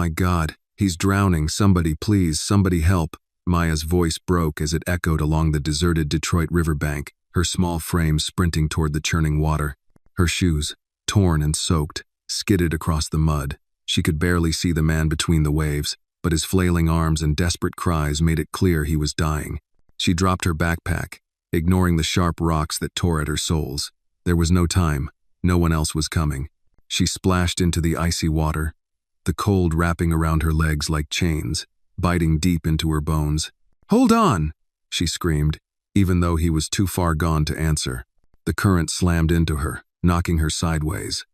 my God, he's drowning. Somebody please, somebody help. Maya's voice broke as it echoed along the deserted Detroit riverbank, her small frame sprinting toward the churning water. Her shoes, torn and soaked, skidded across the mud. She could barely see the man between the waves, but his flailing arms and desperate cries made it clear he was dying. She dropped her backpack, ignoring the sharp rocks that tore at her soles. There was no time. No one else was coming. She splashed into the icy water, the cold wrapping around her legs like chains, biting deep into her bones. "Hold on!" she screamed, even though he was too far gone to answer. The current slammed into her, knocking her sideways.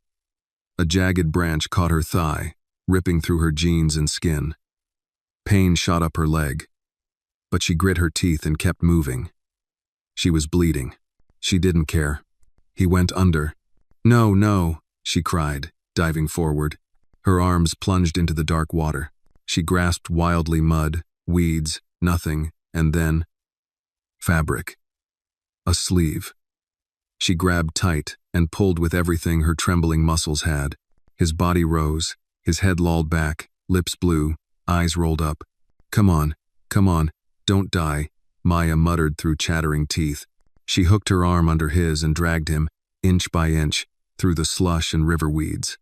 A jagged branch caught her thigh, ripping through her jeans and skin. Pain shot up her leg, but she grit her teeth and kept moving. She was bleeding. She didn't care. He went under. "No, no," she cried, diving forward. Her arms plunged into the dark water. She grasped wildly mud, weeds, nothing, and then fabric. A sleeve. She grabbed tight and pulled with everything her trembling muscles had. His body rose, his head lolled back, lips blue, eyes rolled up. Come on, don't die," Maya muttered through chattering teeth. She hooked her arm under his and dragged him, inch by inch, through the slush and river weeds.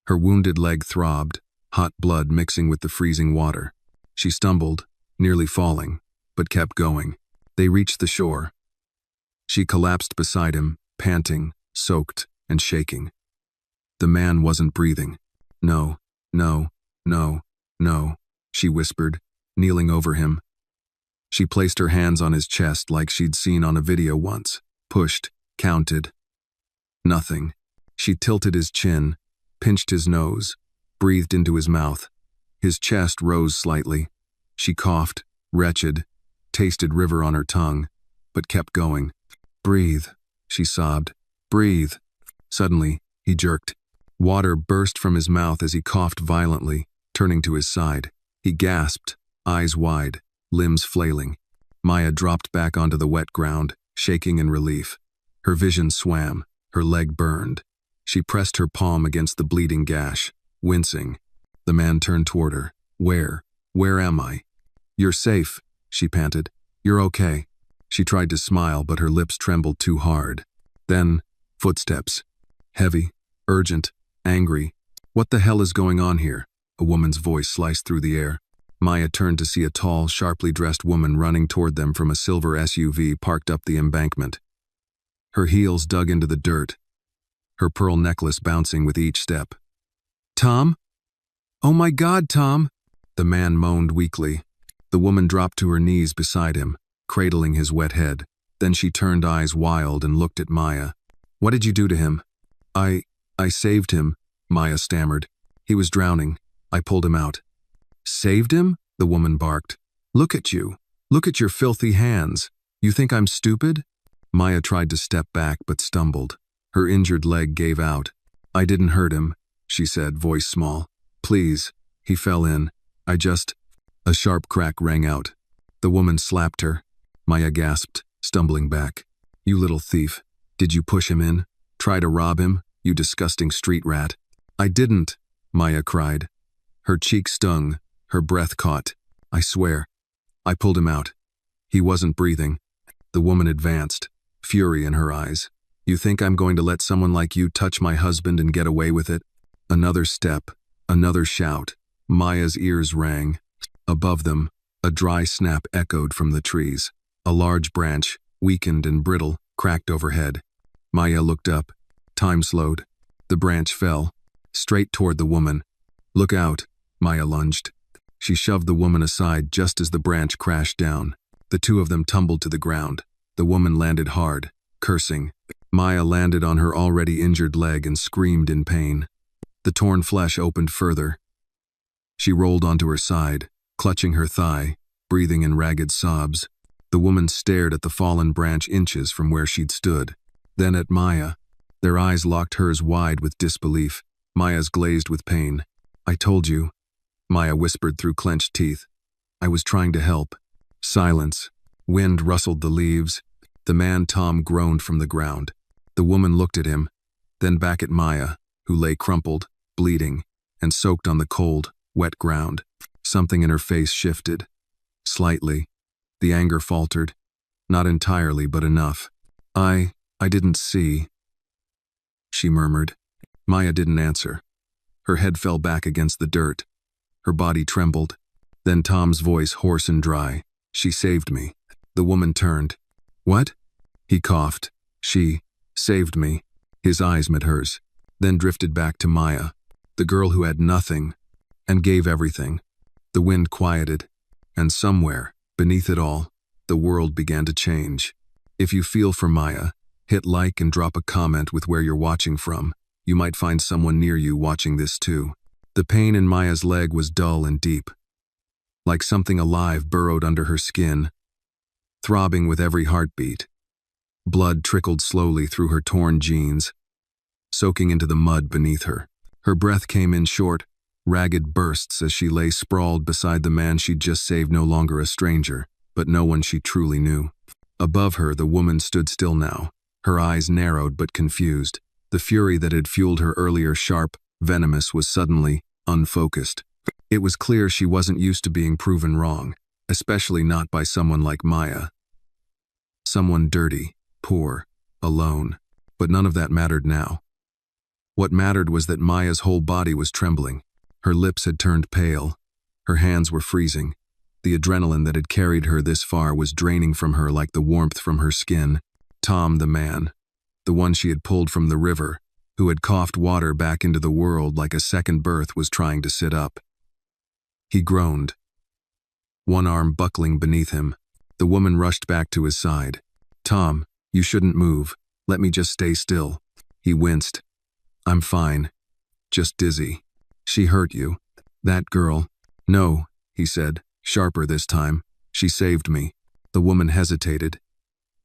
Her wounded leg throbbed, hot blood mixing with the freezing water. She stumbled, nearly falling, but kept going. They reached the shore. She collapsed beside him, panting, soaked, and shaking. The man wasn't breathing. "No, no, no, no," she whispered, kneeling over him. She placed her hands on his chest like she'd seen on a video once, pushed, counted. Nothing. She tilted his chin, pinched his nose, breathed into his mouth. His chest rose slightly. She coughed, wretched, tasted river on her tongue, but kept going. "Breathe," she sobbed. "Breathe." Suddenly, he jerked. Water burst from his mouth as he coughed violently, turning to his side. He gasped, eyes wide, limbs flailing. Maya dropped back onto the wet ground, shaking in relief. Her vision swam, her leg burned. She pressed her palm against the bleeding gash, wincing. The man turned toward her. Where am I?" "You're safe," she panted. "You're okay." She tried to smile, but her lips trembled too hard. Then, footsteps. Heavy, urgent, angry. "What the hell is going on here?" A woman's voice sliced through the air. Maya turned to see a tall, sharply dressed woman running toward them from a silver SUV parked up the embankment. Her heels dug into the dirt, her pearl necklace bouncing with each step. "Tom? Oh my God, Tom!" the man moaned weakly. The woman dropped to her knees beside him, cradling his wet head. Then she turned eyes wild and looked at Maya. "What did you do to him?" I saved him," Maya stammered. "He was drowning. I pulled him out." "Saved him?" the woman barked. "Look at you. Look at your filthy hands. You think I'm stupid?" Maya tried to step back but stumbled. Her injured leg gave out. "I didn't hurt him," she said, voice small. "Please, he fell in. I just—" A sharp crack rang out. The woman slapped her. Maya gasped, stumbling back. "You little thief. Did you push him in? Try to rob him? You disgusting street rat." "I didn't," Maya cried. Her cheek stung, her breath caught. "I swear. I pulled him out. He wasn't breathing." The woman advanced, fury in her eyes. "You think I'm going to let someone like you touch my husband and get away with it?" Another step, another shout. Maya's ears rang. Above them, a dry snap echoed from the trees. A large branch, weakened and brittle, cracked overhead. Maya looked up. Time slowed. The branch fell, straight toward the woman. "Look out," Maya lunged. She shoved the woman aside just as the branch crashed down. The two of them tumbled to the ground. The woman landed hard, cursing. Maya landed on her already injured leg and screamed in pain. The torn flesh opened further. She rolled onto her side, clutching her thigh, breathing in ragged sobs. The woman stared at the fallen branch inches from where she'd stood. Then at Maya. Their eyes locked hers wide with disbelief. Maya's glazed with pain. "I told you," Maya whispered through clenched teeth. "I was trying to help." Silence. Wind rustled the leaves. The man Tom groaned from the ground. The woman looked at him, then back at Maya, who lay crumpled, bleeding, and soaked on the cold, wet ground. Something in her face shifted. Slightly. The anger faltered. Not entirely, but enough. I didn't see," she murmured. Maya didn't answer. Her head fell back against the dirt. Her body trembled. Then Tom's voice, hoarse and dry. "She saved me." The woman turned. "What?" He coughed. "She saved me." His eyes met hers, then drifted back to Maya, the girl who had nothing and gave everything. The wind quieted, and somewhere, beneath it all, the world began to change. If you feel for Maya, hit like and drop a comment with where you're watching from. You might find someone near you watching this too. The pain in Maya's leg was dull and deep, like something alive burrowed under her skin, throbbing with every heartbeat. Blood trickled slowly through her torn jeans, soaking into the mud beneath her. Her breath came in short, ragged bursts as she lay sprawled beside the man she'd just saved, no longer a stranger, but no one she truly knew. Above her, the woman stood still now, her eyes narrowed but confused. The fury that had fueled her earlier sharp, venomous was suddenly unfocused. It was clear she wasn't used to being proven wrong, especially not by someone like Maya. Someone dirty, poor, alone. But none of that mattered now. What mattered was that Maya's whole body was trembling. Her lips had turned pale. Her hands were freezing. The adrenaline that had carried her this far was draining from her like the warmth from her skin. Tom, the man, the one she had pulled from the river, who had coughed water back into the world like a second birth, was trying to sit up. He groaned, one arm buckling beneath him. The woman rushed back to his side. "Tom, you shouldn't move. Let me just stay still." He winced. "I'm fine. Just dizzy." "She hurt you? That girl?" "No," he said, sharper this time. "She saved me." The woman hesitated.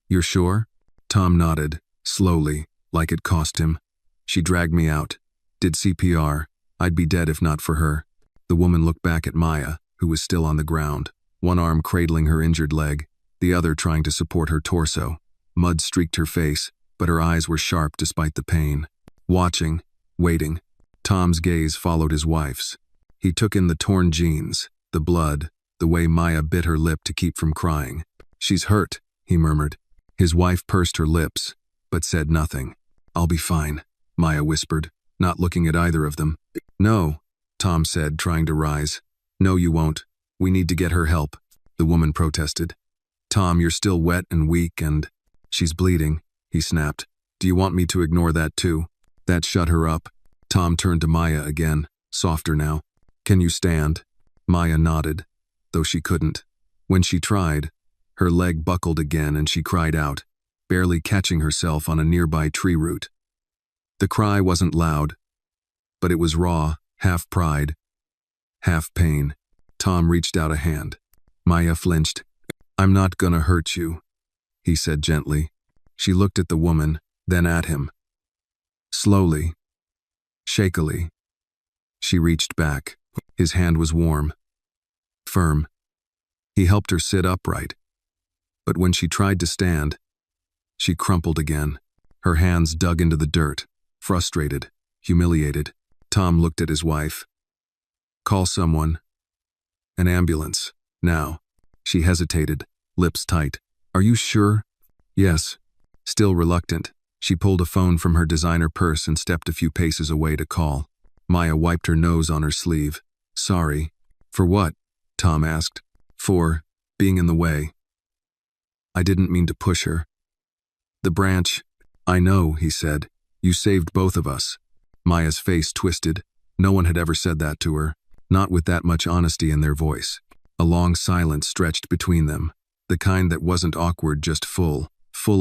"You're sure?" Tom nodded, slowly, like it cost him. "She dragged me out. Did CPR. I'd be dead if not for her." The woman looked back at Maya, who was still on the ground, one arm cradling her injured leg, the other trying to support her torso. Mud streaked her face, but her eyes were sharp despite the pain. Watching, waiting. Tom's gaze followed his wife's. He took in the torn jeans, the blood, the way Maya bit her lip to keep from crying. "She's hurt," he murmured. His wife pursed her lips, but said nothing. "I'll be fine," Maya whispered, not looking at either of them. "No," Tom said, trying to rise. "No, you won't. We need to get her help," the woman protested. "Tom, you're still wet and weak and—" "She's bleeding," he snapped. "Do you want me to ignore that too?" That shut her up. Tom turned to Maya again, softer now. "Can you stand?" Maya nodded, though she couldn't. When she tried, her leg buckled again and she cried out, barely catching herself on a nearby tree root. The cry wasn't loud, but it was raw, half pride, half pain. Tom reached out a hand. Maya flinched. "I'm not gonna hurt you," he said gently. She looked at the woman, then at him. Slowly, shakily, she reached back. His hand was warm, firm. He helped her sit upright. But when she tried to stand, she crumpled again. Her hands dug into the dirt, frustrated, humiliated. Tom looked at his wife. "Call someone. An ambulance. Now." She hesitated, lips tight. "Are you sure?" "Yes." Still reluctant, she pulled a phone from her designer purse and stepped a few paces away to call. Maya wiped her nose on her sleeve. "Sorry." "For what?" Tom asked. "For being in the way. I didn't mean to push her." "The branch." "I know," he said. "You saved both of us." Maya's face twisted. No one had ever said that to her, not with that much honesty in their voice. A long silence stretched between them, the kind that wasn't awkward, just full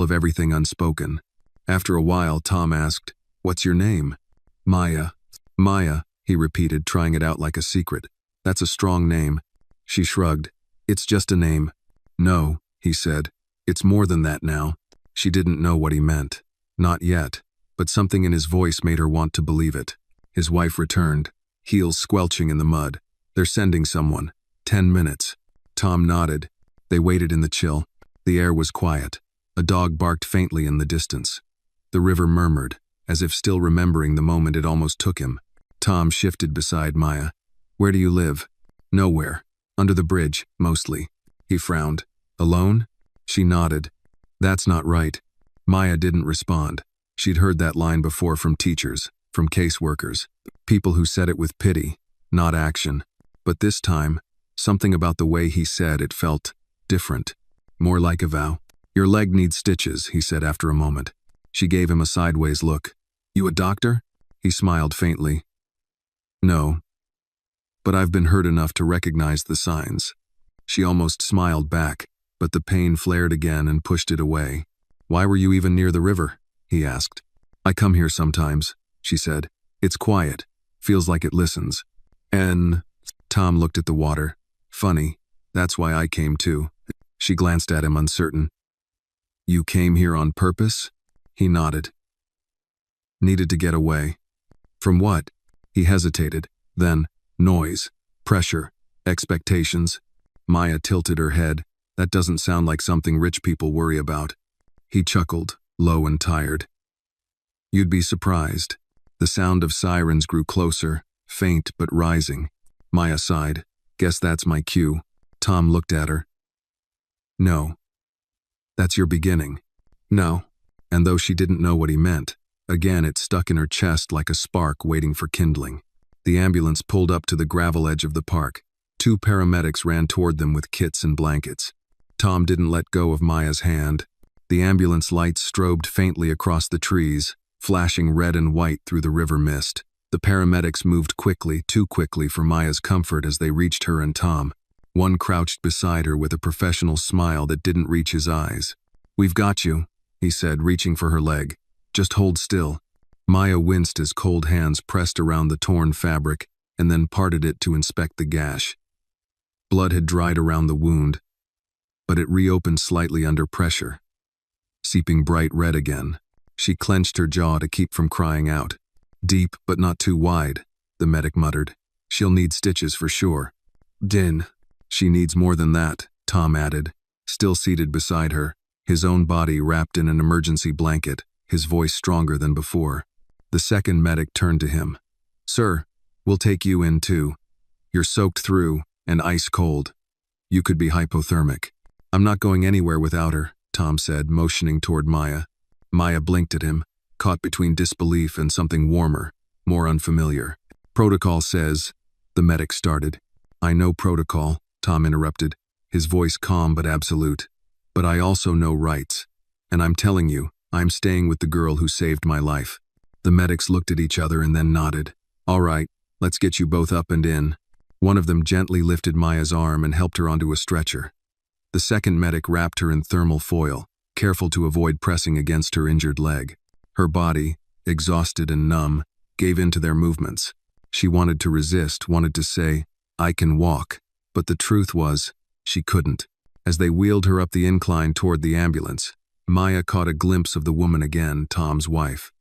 of everything unspoken. After a while, Tom asked, "What's your name?" "Maya." "Maya," he repeated, trying it out like a secret. "That's a strong name." She shrugged. "It's just a name." "No," he said. "It's more than that now." She didn't know what he meant. Not yet, but something in his voice made her want to believe it. His wife returned, heels squelching in the mud. "They're sending someone. 10 minutes. Tom nodded. They waited in the chill. The air was quiet. A dog barked faintly in the distance. The river murmured, as if still remembering the moment it almost took him. Tom shifted beside Maya. Where do you live? Nowhere. Under the bridge, mostly. He frowned. Alone? She nodded. That's not right. Maya didn't respond. She'd heard that line before from teachers, from caseworkers, people who said it with pity, not action. But this time, something about the way he said it felt different, more like a vow. Your leg needs stitches, he said after a moment. She gave him a sideways look. You a doctor? He smiled faintly. No. But I've been hurt enough to recognize the signs. She almost smiled back, but the pain flared again and pushed it away. Why were you even near the river? He asked. I come here sometimes, she said. It's quiet. Feels like it listens. And Tom looked at the water. Funny. That's why I came too. She glanced at him uncertain. You came here on purpose? He nodded. Needed to get away. From what? He hesitated. Then, noise, pressure, expectations. Maya tilted her head. That doesn't sound like something rich people worry about. He chuckled, low and tired. You'd be surprised. The sound of sirens grew closer, faint but rising. Maya sighed. Guess that's my cue. Tom looked at her. No. That's your beginning. No. And though she didn't know what he meant, again it stuck in her chest like a spark waiting for kindling. The ambulance pulled up to the gravel edge of the park. 2 paramedics ran toward them with kits and blankets. Tom didn't let go of Maya's hand. The ambulance lights strobed faintly across the trees, flashing red and white through the river mist. The paramedics moved quickly, too quickly for Maya's comfort as they reached her and Tom. One crouched beside her with a professional smile that didn't reach his eyes. We've got you, he said, reaching for her leg. Just hold still. Maya winced as cold hands pressed around the torn fabric and then parted it to inspect the gash. Blood had dried around the wound, but it reopened slightly under pressure, seeping bright red again. She clenched her jaw to keep from crying out. Deep, but not too wide, the medic muttered. She'll need stitches for sure. Din. She needs more than that, Tom added, still seated beside her, his own body wrapped in an emergency blanket, his voice stronger than before. The second medic turned to him. Sir, we'll take you in too. You're soaked through and ice cold. You could be hypothermic. I'm not going anywhere without her, Tom said, motioning toward Maya. Maya blinked at him, caught between disbelief and something warmer, more unfamiliar. Protocol says, the medic started. I know protocol, Tom interrupted, his voice calm but absolute. But I also know rights. And I'm telling you, I'm staying with the girl who saved my life. The medics looked at each other and then nodded. All right, let's get you both up and in. One of them gently lifted Maya's arm and helped her onto a stretcher. The second medic wrapped her in thermal foil, careful to avoid pressing against her injured leg. Her body, exhausted and numb, gave in to their movements. She wanted to resist, wanted to say, I can walk. But the truth was, she couldn't. As they wheeled her up the incline toward the ambulance, Maya caught a glimpse of the woman again, Tom's wife.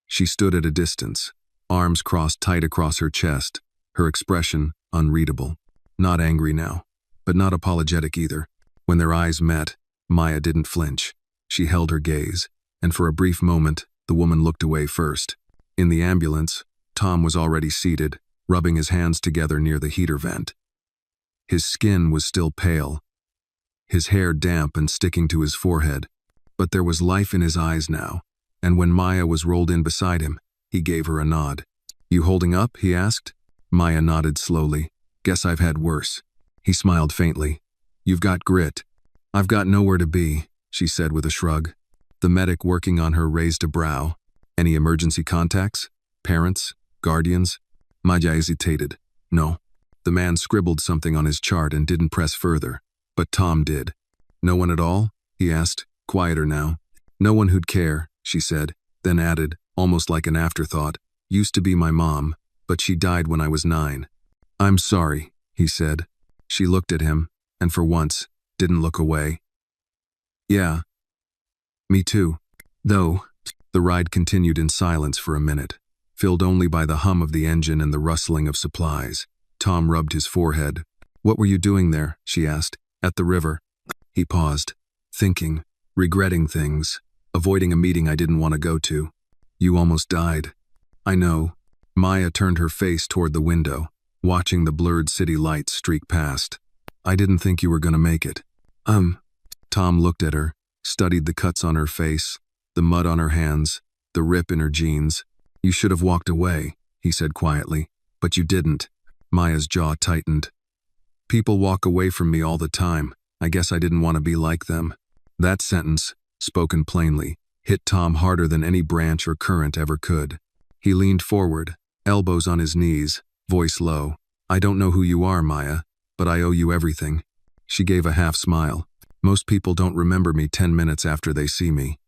She stood at a distance, arms crossed tight across her chest, her expression unreadable. Not angry now, but not apologetic either. When their eyes met, Maya didn't flinch. She held her gaze, and for a brief moment, the woman looked away first. In the ambulance, Tom was already seated, rubbing his hands together near the heater vent. His skin was still pale, his hair damp and sticking to his forehead, but there was life in his eyes now, and when Maya was rolled in beside him, he gave her a nod. You holding up? He asked. Maya nodded slowly. Guess I've had worse. He smiled faintly. You've got grit. I've got nowhere to be, she said with a shrug. The medic working on her raised a brow. Any emergency contacts? Parents? Guardians? Maya hesitated. No. The man scribbled something on his chart and didn't press further, but Tom did. No one at all? He asked, quieter now. No one who'd care, she said, then added, almost like an afterthought, used to be my mom, but she died when I was 9. I'm sorry, he said. She looked at him, and for once, didn't look away. Yeah. Me too. Though, the ride continued in silence for a minute, filled only by the hum of the engine and the rustling of supplies. Tom rubbed his forehead. What were you doing there? She asked. At the river. He paused, thinking, regretting things, avoiding a meeting I didn't want to go to. You almost died. I know. Maya turned her face toward the window. watching the blurred city lights streak past. I didn't think you were gonna make it. Tom looked at her, studied the cuts on her face, the mud on her hands, the rip in her jeans. You should have walked away, he said quietly, but you didn't. Maya's jaw tightened. People walk away from me all the time. I guess I didn't want to be like them. That sentence, spoken plainly, hit Tom harder than any branch or current ever could. He leaned forward, elbows on his knees, voice low. I don't know who you are, Maya, but I owe you everything. She gave a half smile. Most people don't remember me 10 minutes after they see me.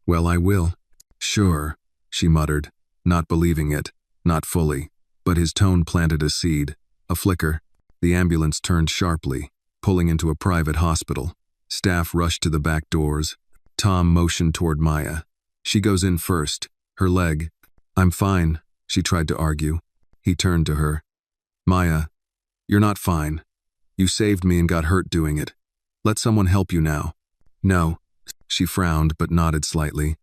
Well, I will. Sure, she muttered, not believing it, not fully. But his tone planted a seed, a flicker. The ambulance turned sharply, pulling into a private hospital. Staff rushed to the back doors. Tom motioned toward Maya. She goes in first, her leg. I'm fine, she tried to argue. He turned to her. Maya, you're not fine. You saved me and got hurt doing it. Let someone help you now. No. She frowned but nodded slightly.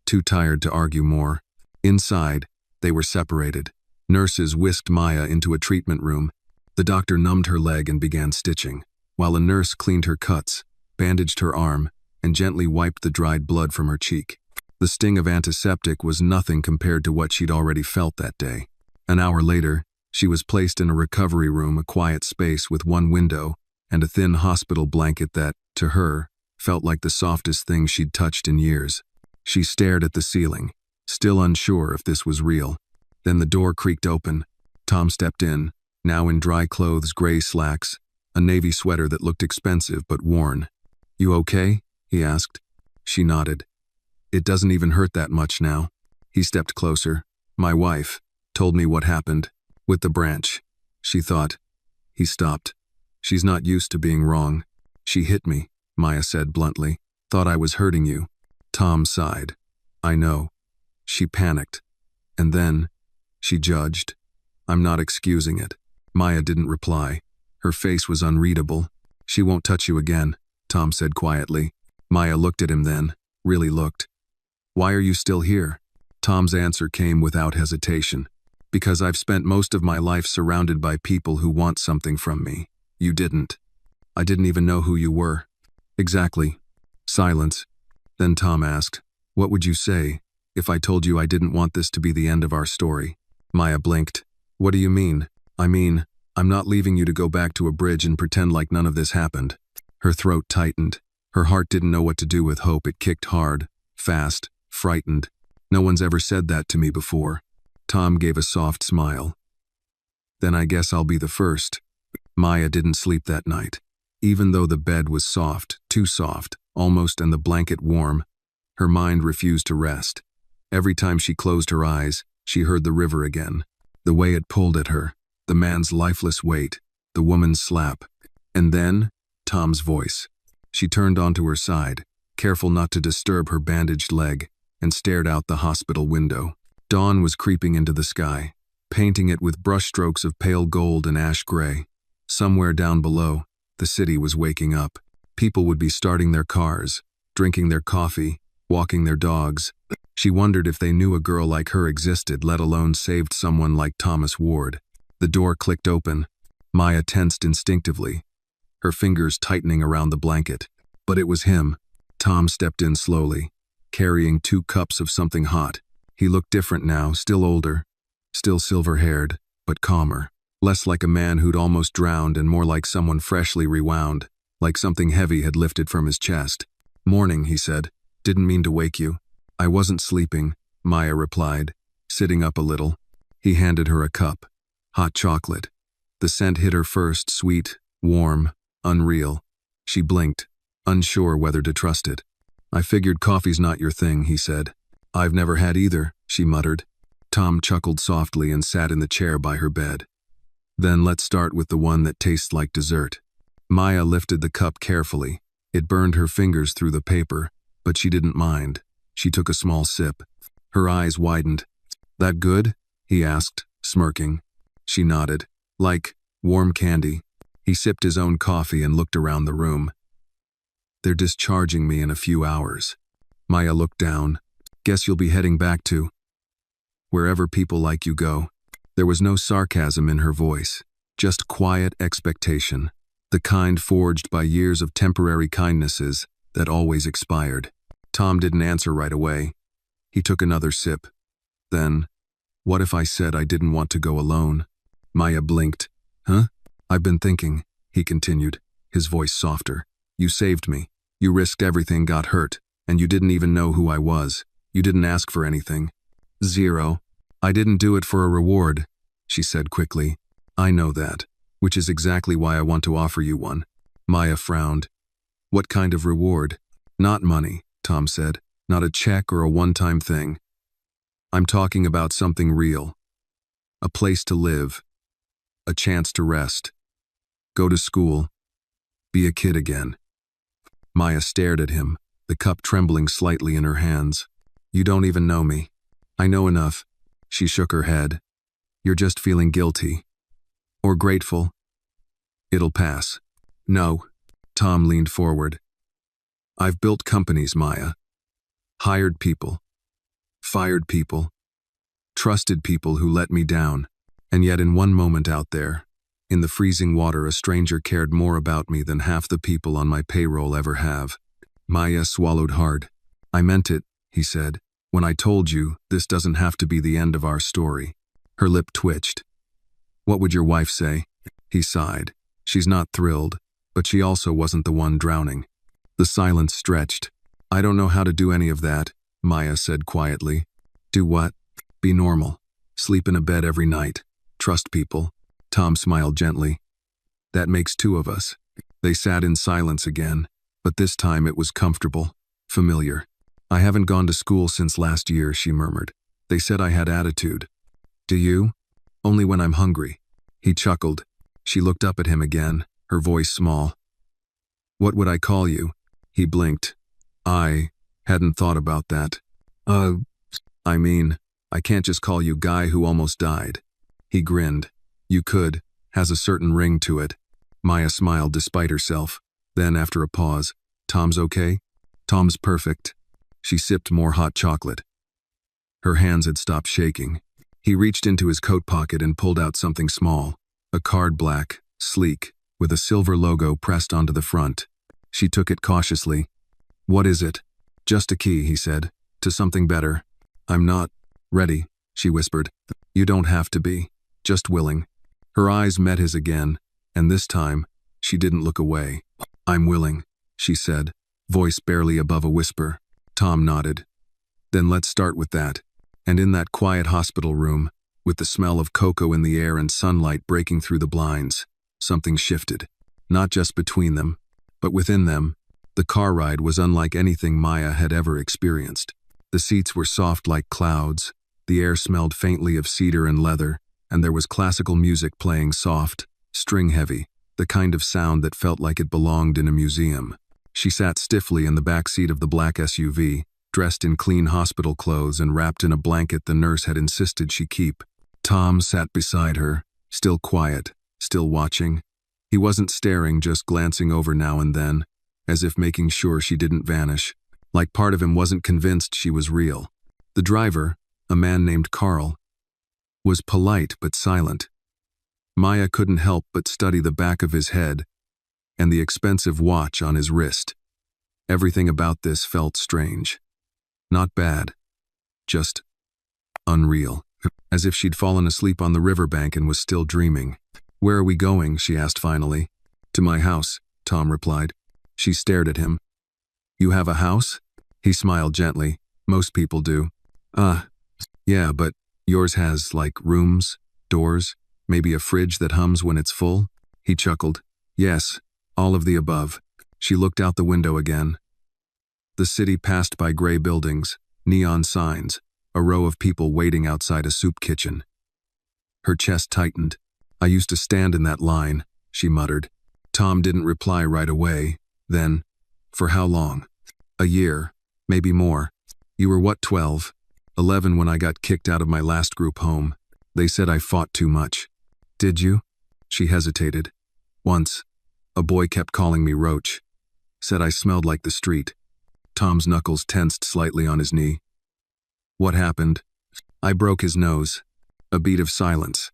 Too tired to argue more. Inside, they were separated. Nurses whisked Maya into a treatment room. The doctor numbed her leg and began stitching, while a nurse cleaned her cuts, bandaged her arm, and gently wiped the dried blood from her cheek. The sting of antiseptic was nothing compared to what she'd already felt that day. An hour later, she was placed in a recovery room, a quiet space with one window and a thin hospital blanket that, to her, felt like the softest thing she'd touched in years. She stared at the ceiling, still unsure if this was real. Then the door creaked open. Tom stepped in, now in dry clothes, gray slacks, a navy sweater that looked expensive but worn. You okay? He asked. She nodded. It doesn't even hurt that much now. He stepped closer. My wife told me what happened with the branch. She thought. He stopped. She's not used to being wrong. She hit me, Maya said bluntly. Thought I was hurting you. Tom sighed. I know. She panicked. And then, she judged. I'm not excusing it. Maya didn't reply. Her face was unreadable. She won't touch you again, Tom said quietly. Maya looked at him then, really looked. Why are you still here? Tom's answer came without hesitation. Because I've spent most of my life surrounded by people who want something from me. You didn't. I didn't even know who you were. Exactly. Silence. Then Tom asked, what would you say if I told you I didn't want this to be the end of our story? Maya blinked. What do you mean? I mean, I'm not leaving you to go back to a bridge and pretend like none of this happened. Her throat tightened. Her heart didn't know what to do with hope. It kicked hard, fast, frightened. No one's ever said that to me before. Tom gave a soft smile. Then I guess I'll be the first. Maya didn't sleep that night. Even though the bed was soft, too soft, almost, and the blanket warm, her mind refused to rest. Every time she closed her eyes, she heard the river again. The way it pulled at her, the man's lifeless weight, the woman's slap. And then, Tom's voice. She turned onto her side, careful not to disturb her bandaged leg, and stared out the hospital window. Dawn was creeping into the sky, painting it with brushstrokes of pale gold and ash gray. Somewhere down below, the city was waking up. People would be starting their cars, drinking their coffee, walking their dogs. She wondered if they knew a girl like her existed, let alone saved someone like Thomas Ward. The door clicked open. Maya tensed instinctively, her fingers tightening around the blanket. But it was him. Tom stepped in slowly, carrying 2 cups of something hot. He looked different now, still older, still silver-haired, but calmer. Less like a man who'd almost drowned and more like someone freshly rewound, like something heavy had lifted from his chest. Morning, he said. Didn't mean to wake you. I wasn't sleeping, Maya replied, sitting up a little. He handed her a cup. Hot chocolate. The scent hit her first, sweet, warm, unreal. She blinked, unsure whether to trust it. I figured coffee's not your thing, he said. I've never had either, she muttered. Tom chuckled softly and sat in the chair by her bed. Then let's start with the one that tastes like dessert. Maya lifted the cup carefully. It burned her fingers through the paper, but she didn't mind. She took a small sip. Her eyes widened. That good? He asked, smirking. She nodded. Like warm candy. He sipped his own coffee and looked around the room. They're discharging me in a few hours. Maya looked down. Guess you'll be heading back to wherever people like you go. There was no sarcasm in her voice, Just quiet expectation, the kind forged by years of temporary kindnesses that always expired. Tom didn't answer right away. He took another sip. Then, what if I said I didn't want to go alone? Maya blinked. Huh? I've been thinking, he continued, his voice softer. You saved me. You risked everything, got hurt, and you didn't even know who I was. You didn't ask for anything. Zero. I didn't do it for a reward, she said quickly. I know that, which is exactly why I want to offer you one. Maya frowned. What kind of reward? Not money, Tom said. Not a check or a one-time thing. I'm talking about something real. A place to live. A chance to rest. Go to school. Be a kid again. Maya stared at him, the cup trembling slightly in her hands. You don't even know me. I know enough. She shook her head. You're just feeling guilty. Or grateful. It'll pass. No. Tom leaned forward. I've built companies, Maya. Hired people. Fired people. Trusted people who let me down. And yet in one moment out there, in the freezing water, a stranger cared more about me than half the people on my payroll ever have. Maya swallowed hard. I meant it, he said. When I told you, this doesn't have to be the end of our story. Her lip twitched. What would your wife say? He sighed. She's not thrilled, but she also wasn't the one drowning. The silence stretched. I don't know how to do any of that, Maya said quietly. Do what? Be normal. Sleep in a bed every night. Trust people. Tom smiled gently. That makes two of us. They sat in silence again, but this time it was comfortable, familiar. I haven't gone to school since last year, she murmured. They said I had attitude. Do you? Only when I'm hungry. He chuckled. She looked up at him again, her voice small. What would I call you? He blinked. I hadn't thought about that. I mean, I can't just call you guy who almost died. He grinned. You could. Has a certain ring to it. Maya smiled despite herself. Then, after a pause, Tom's okay? Tom's perfect. She sipped more hot chocolate. Her hands had stopped shaking. He reached into his coat pocket and pulled out something small. A card, black, sleek, with a silver logo pressed onto the front. She took it cautiously. What is it? Just a key, he said, to something better. I'm not ready, she whispered. You don't have to be. Just willing. Her eyes met his again, and this time, she didn't look away. I'm willing, she said, voice barely above a whisper. Tom nodded. Then let's start with that. And in that quiet hospital room, with the smell of cocoa in the air and sunlight breaking through the blinds, something shifted. Not just between them, but within them. The car ride was unlike anything Maya had ever experienced. The seats were soft like clouds, the air smelled faintly of cedar and leather, and there was classical music playing soft, string-heavy, the kind of sound that felt like it belonged in a museum. She sat stiffly in the back seat of the black SUV, dressed in clean hospital clothes and wrapped in a blanket the nurse had insisted she keep. Tom sat beside her, still quiet, still watching. He wasn't staring, just glancing over now and then, as if making sure she didn't vanish, like part of him wasn't convinced she was real. The driver, a man named Carl, was polite but silent. Maya couldn't help but study the back of his head and the expensive watch on his wrist. Everything about this felt strange. Not bad, just unreal, as if she'd fallen asleep on the riverbank and was still dreaming. Where are we going? She asked finally. To my house, Tom replied. She stared at him. You have a house? He smiled gently. Most people do. Yeah, but yours has, like, rooms, doors, maybe a fridge that hums when it's full? He chuckled. Yes, all of the above. She looked out the window again. The city passed by gray buildings, neon signs, a row of people waiting outside a soup kitchen. Her chest tightened. I used to stand in that line, she muttered. Tom didn't reply right away. Then, for how long? A year, maybe more. You were what, 12? 11 when I got kicked out of my last group home. They said I fought too much. Did you? She hesitated. Once, a boy kept calling me Roach. Said I smelled like the street. Tom's knuckles tensed slightly on his knee. What happened? I broke his nose. A beat of silence.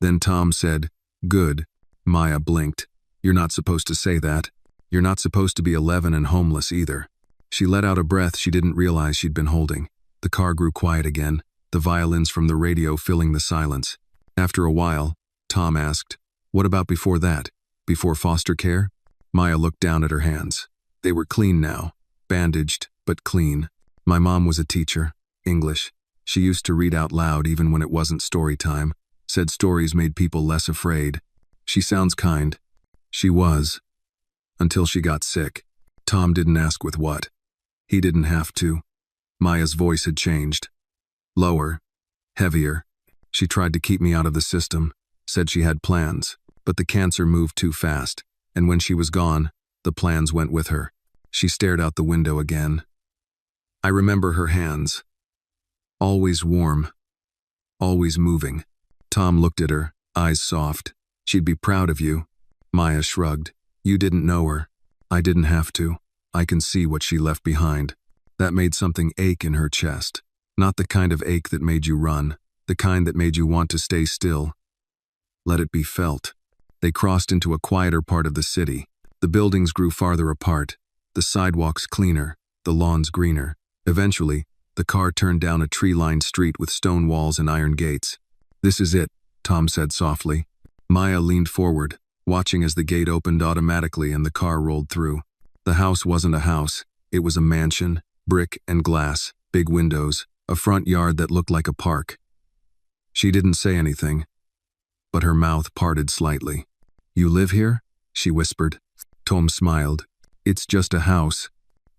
Then Tom said, Good. Maya blinked. You're not supposed to say that. You're not supposed to be 11 and homeless either. She let out a breath she didn't realize she'd been holding. The car grew quiet again, the violins from the radio filling the silence. After a while, Tom asked, "What about before that? Before foster care?" Maya looked down at her hands. They were clean now, bandaged, but clean. My mom was a teacher, English. She used to read out loud even when it wasn't story time. Said stories made people less afraid. She sounds kind. She was. Until she got sick. Tom didn't ask with what. He didn't have to. Maya's voice had changed. Lower. Heavier. She tried to keep me out of the system. Said she had plans. But the cancer moved too fast. And when she was gone, the plans went with her. She stared out the window again. I remember her hands. Always warm. Always moving. Tom looked at her, eyes soft. She'd be proud of you. Maya shrugged. You didn't know her. I didn't have to. I can see what she left behind. That made something ache in her chest. Not the kind of ache that made you run. The kind that made you want to stay still. Let it be felt. They crossed into a quieter part of the city. The buildings grew farther apart. The sidewalks cleaner. The lawns greener. Eventually, the car turned down a tree-lined street with stone walls and iron gates. This is it, Tom said softly. Maya leaned forward, watching as the gate opened automatically and the car rolled through. The house wasn't a house. It was a mansion, brick and glass, big windows, a front yard that looked like a park. She didn't say anything, but her mouth parted slightly. You live here? She whispered. Tom smiled. It's just a house.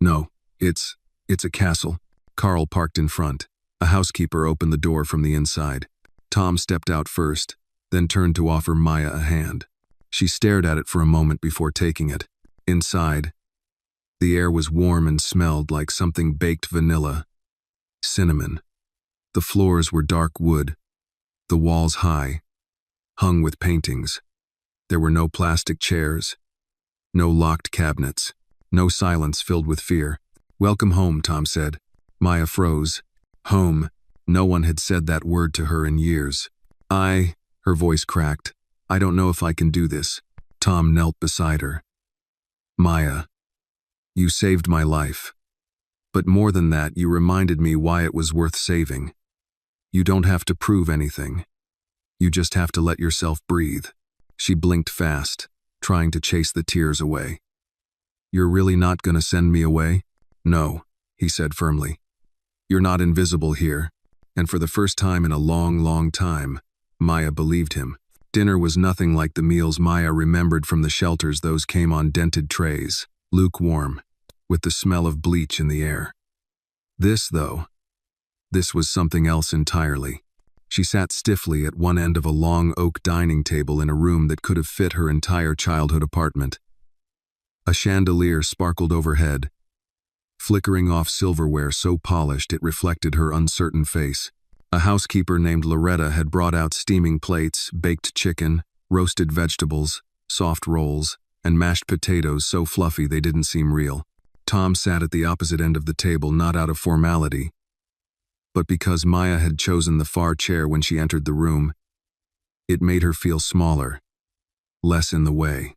No, it's a castle. Carl parked in front. A housekeeper opened the door from the inside. Tom stepped out first, then turned to offer Maya a hand. She stared at it for a moment before taking it. Inside, the air was warm and smelled like something baked vanilla. Cinnamon. The floors were dark wood. The walls high, hung with paintings. There were no plastic chairs. No locked cabinets. No silence filled with fear. Welcome home, Tom said. Maya froze. Home. No one had said that word to her in years. Her voice cracked. I don't know if I can do this. Tom knelt beside her. Maya, you saved my life. But more than that, you reminded me why it was worth saving. You don't have to prove anything. You just have to let yourself breathe. She blinked fast, trying to chase the tears away. You're really not gonna send me away? No, he said firmly. You're not invisible here. And for the first time in a long, long time, Maya believed him. Dinner was nothing like the meals Maya remembered from the shelters. Those came on dented trays, lukewarm, with the smell of bleach in the air. This was something else entirely. She sat stiffly at one end of a long oak dining table in a room that could have fit her entire childhood apartment. A chandelier sparkled overhead, flickering off silverware so polished it reflected her uncertain face. A housekeeper named Loretta had brought out steaming plates, baked chicken, roasted vegetables, soft rolls, and mashed potatoes so fluffy they didn't seem real. Tom sat at the opposite end of the table, not out of formality, but because Maya had chosen the far chair when she entered the room. It made her feel smaller, less in the way.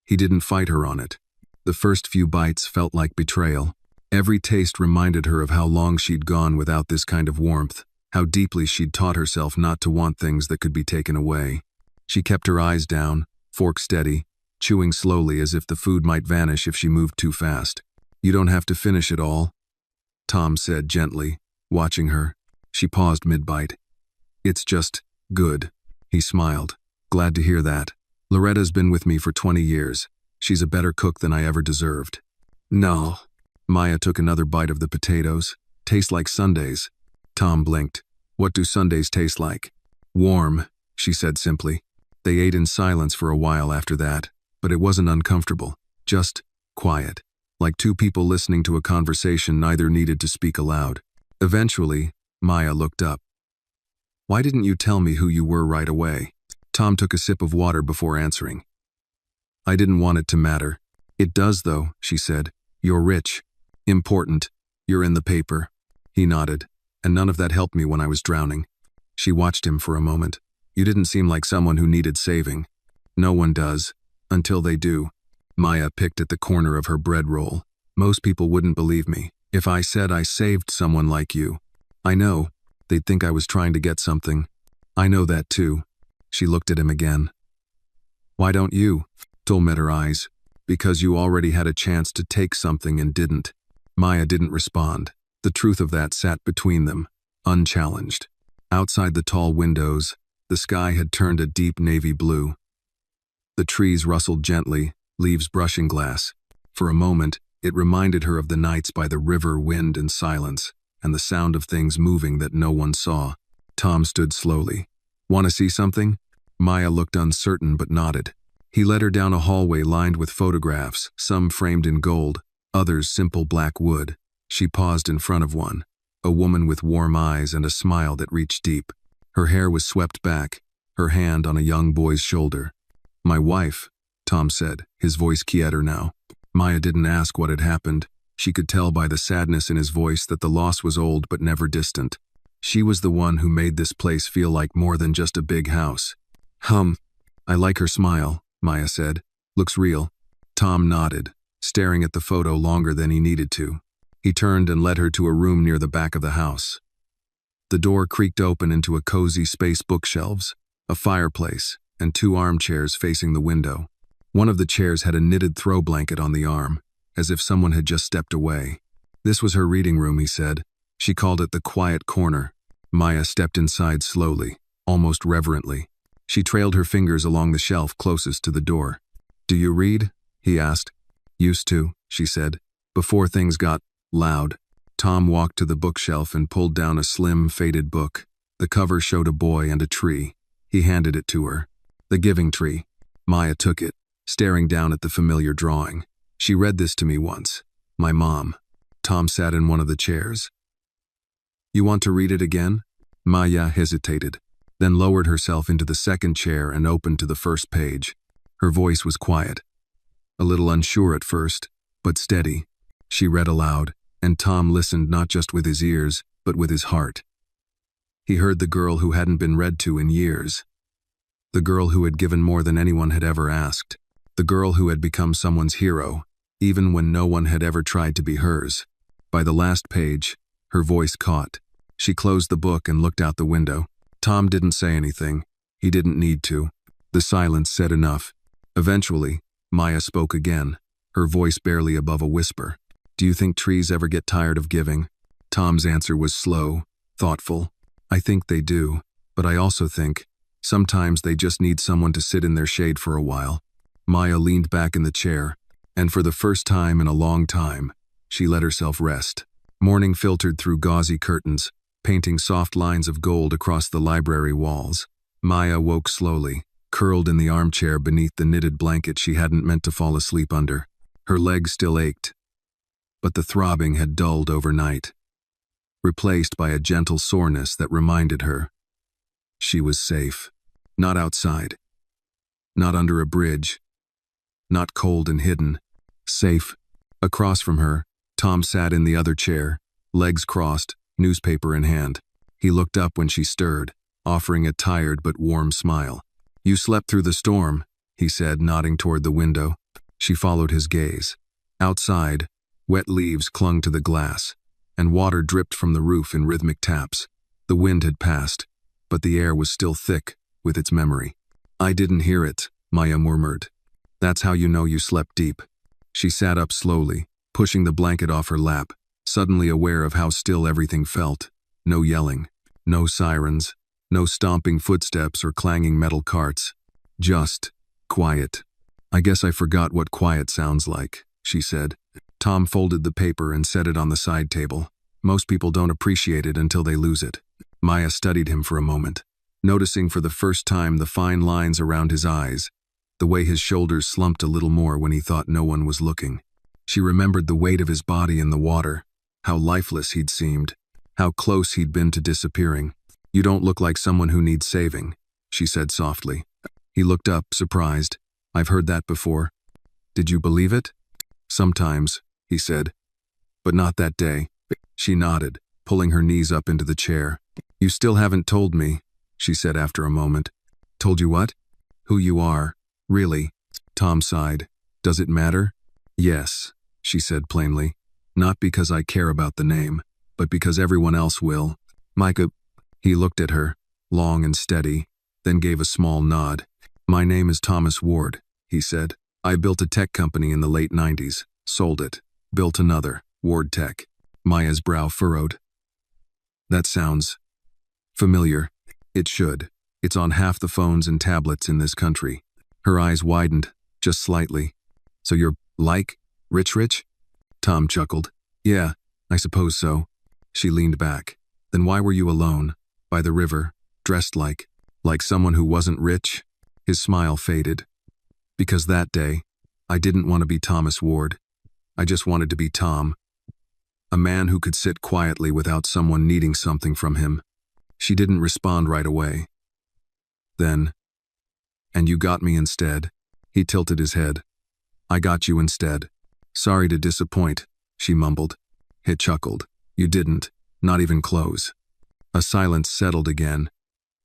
He didn't fight her on it. The first few bites felt like betrayal. Every taste reminded her of how long she'd gone without this kind of warmth, how deeply she'd taught herself not to want things that could be taken away. She kept her eyes down, fork steady, chewing slowly as if the food might vanish if she moved too fast. You don't have to finish it all, Tom said gently, watching her. She paused mid-bite. It's just good, he smiled. Glad to hear that. Loretta's been with me for 20 years. She's a better cook than I ever deserved. No. Maya took another bite of the potatoes. Taste like Sundays. Tom blinked. What do Sundays taste like? Warm, she said simply. They ate in silence for a while after that, but it wasn't uncomfortable, just quiet, like two people listening to a conversation neither needed to speak aloud. Eventually, Maya looked up. Why didn't you tell me who you were right away? Tom took a sip of water before answering. I didn't want it to matter. It does though, she said. You're rich. Important. You're in the paper. He nodded. And none of that helped me when I was drowning. She watched him for a moment. You didn't seem like someone who needed saving. No one does. Until they do. Maya picked at the corner of her bread roll. Most people wouldn't believe me if I said I saved someone like you. I know. They'd think I was trying to get something. I know that too. She looked at him again. Why don't you? Tull met her eyes. Because you already had a chance to take something and didn't. Maya didn't respond. The truth of that sat between them, unchallenged. Outside the tall windows, the sky had turned a deep navy blue. The trees rustled gently, leaves brushing glass. For a moment, it reminded her of the nights by the river, wind and silence, and the sound of things moving that no one saw. Tom stood slowly. Want to see something? Maya looked uncertain but nodded. He led her down a hallway lined with photographs, some framed in gold, others simple black wood. She paused in front of one, a woman with warm eyes and a smile that reached deep. Her hair was swept back, her hand on a young boy's shoulder. My wife, Tom said, his voice quieter now. Maya didn't ask what had happened. She could tell by the sadness in his voice that the loss was old but never distant. She was the one who made this place feel like more than just a big house. I like her smile, Maya said. Looks real. Tom nodded, staring at the photo longer than he needed to. He turned and led her to a room near the back of the house. The door creaked open into a cozy space, bookshelves, a fireplace, and 2 armchairs facing the window. One of the chairs had a knitted throw blanket on the arm, as if someone had just stepped away. This was her reading room, he said. She called it the quiet corner. Maya stepped inside slowly, almost reverently. She trailed her fingers along the shelf closest to the door. Do you read? He asked. Used to, she said, before things got loud. Tom walked to the bookshelf and pulled down a slim, faded book. The cover showed a boy and a tree. He handed it to her. The Giving Tree. Maya took it, staring down at the familiar drawing. She read this to me once. My mom. Tom sat in one of the chairs. You want to read it again? Maya hesitated, then lowered herself into the second chair and opened to the first page. Her voice was quiet. A little unsure at first, but steady. She read aloud, and Tom listened not just with his ears, but with his heart. He heard the girl who hadn't been read to in years. The girl who had given more than anyone had ever asked. The girl who had become someone's hero, even when no one had ever tried to be hers. By the last page, her voice caught. She closed the book and looked out the window. Tom didn't say anything. He didn't need to. The silence said enough. Eventually, Maya spoke again, her voice barely above a whisper. Do you think trees ever get tired of giving? Tom's answer was slow, thoughtful. I think they do, but I also think sometimes they just need someone to sit in their shade for a while. Maya leaned back in the chair, and for the first time in a long time, she let herself rest. Morning filtered through gauzy curtains, painting soft lines of gold across the library walls. Maya woke slowly, curled in the armchair beneath the knitted blanket she hadn't meant to fall asleep under. Her legs still ached, but the throbbing had dulled overnight, replaced by a gentle soreness that reminded her she was safe. Not outside, not under a bridge, not cold and hidden. Safe. Across from her, Tom sat in the other chair, legs crossed, newspaper in hand. He looked up when she stirred, offering a tired but warm smile. You slept through the storm, he said, nodding toward the window. She followed his gaze. Outside, wet leaves clung to the glass, and water dripped from the roof in rhythmic taps. The wind had passed, but the air was still thick with its memory. I didn't hear it, Maya murmured. That's how you know you slept deep. She sat up slowly, pushing the blanket off her lap, suddenly aware of how still everything felt. No yelling, no sirens, no stomping footsteps or clanging metal carts. Just quiet. I guess I forgot what quiet sounds like, she said. Tom folded the paper and set it on the side table. Most people don't appreciate it until they lose it. Maya studied him for a moment, noticing for the first time the fine lines around his eyes, the way his shoulders slumped a little more when he thought no one was looking. She remembered the weight of his body in the water, how lifeless he'd seemed, how close he'd been to disappearing. You don't look like someone who needs saving, she said softly. He looked up, surprised. I've heard that before. Did you believe it? Sometimes, he said. But not that day. She nodded, pulling her knees up into the chair. You still haven't told me, she said after a moment. Told you what? Who you are. Really? Tom sighed. Does it matter? Yes, she said plainly. Not because I care about the name, but because everyone else will. Micah. He looked at her, long and steady, then gave a small nod. My name is Thomas Ward, he said. I built a tech company in the late 90s, sold it, built another, Ward Tech. Maya's brow furrowed. That sounds familiar. It should. It's on half the phones and tablets in this country. Her eyes widened, just slightly. So you're like rich? Tom chuckled. Yeah, I suppose so. She leaned back. Then why were you alone, by the river, dressed like someone who wasn't rich? His smile faded. Because that day, I didn't want to be Thomas Ward. I just wanted to be Tom. A man who could sit quietly without someone needing something from him. She didn't respond right away. Then, and you got me instead. He tilted his head. I got you instead. Sorry to disappoint, she mumbled. He chuckled. You didn't, not even close. A silence settled again,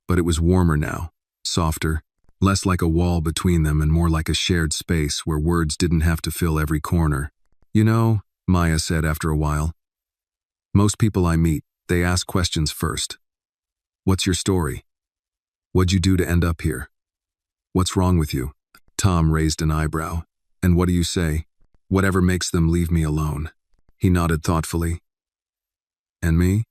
but it was warmer now, softer, less like a wall between them and more like a shared space where words didn't have to fill every corner. You know, Maya said after a while, most people I meet, they ask questions first. What's your story? What'd you do to end up here? What's wrong with you? Tom raised an eyebrow. And what do you say? Whatever makes them leave me alone. He nodded thoughtfully. And me?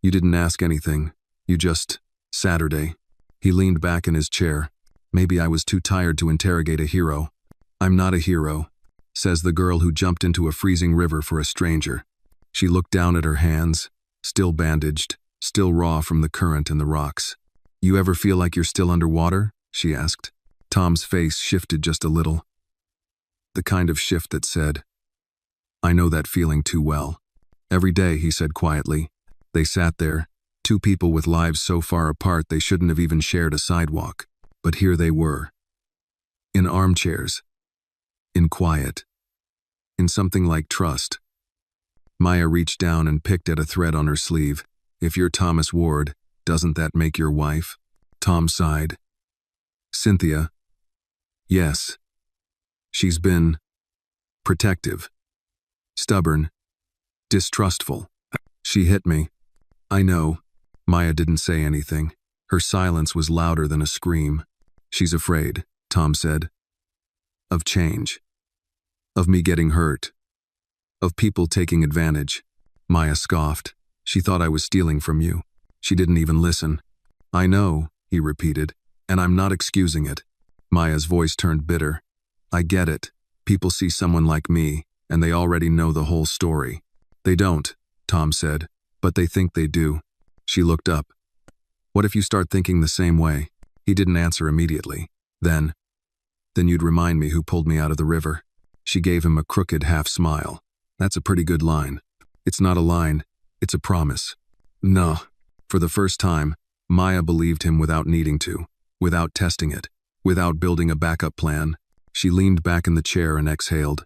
You didn't ask anything. You just, Saturday. He leaned back in his chair. Maybe I was too tired to interrogate a hero. I'm not a hero, says the girl who jumped into a freezing river for a stranger. She looked down at her hands, still bandaged, still raw from the current and the rocks. You ever feel like you're still underwater? She asked. Tom's face shifted just a little. The kind of shift that said, I know that feeling too well. Every day, he said quietly. They sat there, two people with lives so far apart they shouldn't have even shared a sidewalk. But here they were. In armchairs. In quiet. In something like trust. Maya reached down and picked at a thread on her sleeve. If you're Thomas Ward, doesn't that make your wife? Tom sighed. Cynthia. Yes. She's been protective. Stubborn. Distrustful. She hit me. I know. Maya didn't say anything. Her silence was louder than a scream. She's afraid, Tom said. Of change. Of me getting hurt. Of people taking advantage. Maya scoffed. She thought I was stealing from you. She didn't even listen. I know, he repeated, and I'm not excusing it. Maya's voice turned bitter. I get it. People see someone like me, and they already know the whole story. They don't, Tom said, but they think they do. She looked up. What if you start thinking the same way? He didn't answer immediately. Then you'd remind me who pulled me out of the river. She gave him a crooked half smile. That's a pretty good line. It's not a line, it's a promise. No. For the first time, Maya believed him without needing to, without testing it, without building a backup plan. She leaned back in the chair and exhaled.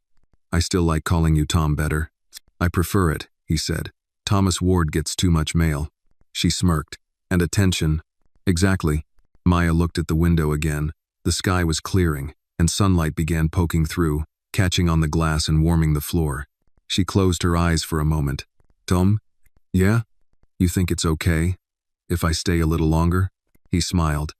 I still like calling you Tom better. I prefer it, he said. Thomas Ward gets too much mail. She smirked. And attention. Exactly. Maya looked at the window again. The sky was clearing, and sunlight began poking through, catching on the glass and warming the floor. She closed her eyes for a moment. Tom? Yeah? You think it's okay? If I stay a little longer? He smiled.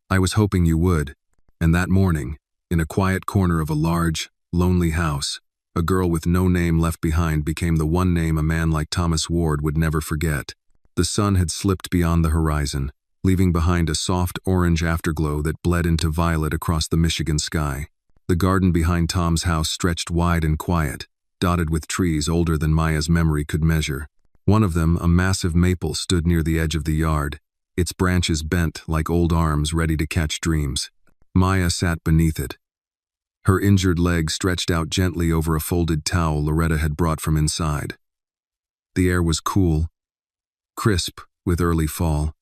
I was hoping you would. And that morning, in a quiet corner of a large, lonely house, a girl with no name left behind became the one name a man like Thomas Ward would never forget. The sun had slipped beyond the horizon, leaving behind a soft orange afterglow that bled into violet across the Michigan sky. The garden behind Tom's house stretched wide and quiet, dotted with trees older than Maya's memory could measure. One of them, a massive maple, stood near the edge of the yard, its branches bent like old arms ready to catch dreams. Maya sat beneath it. Her injured leg stretched out gently over a folded towel Loretta had brought from inside. The air was cool, crisp with early fall,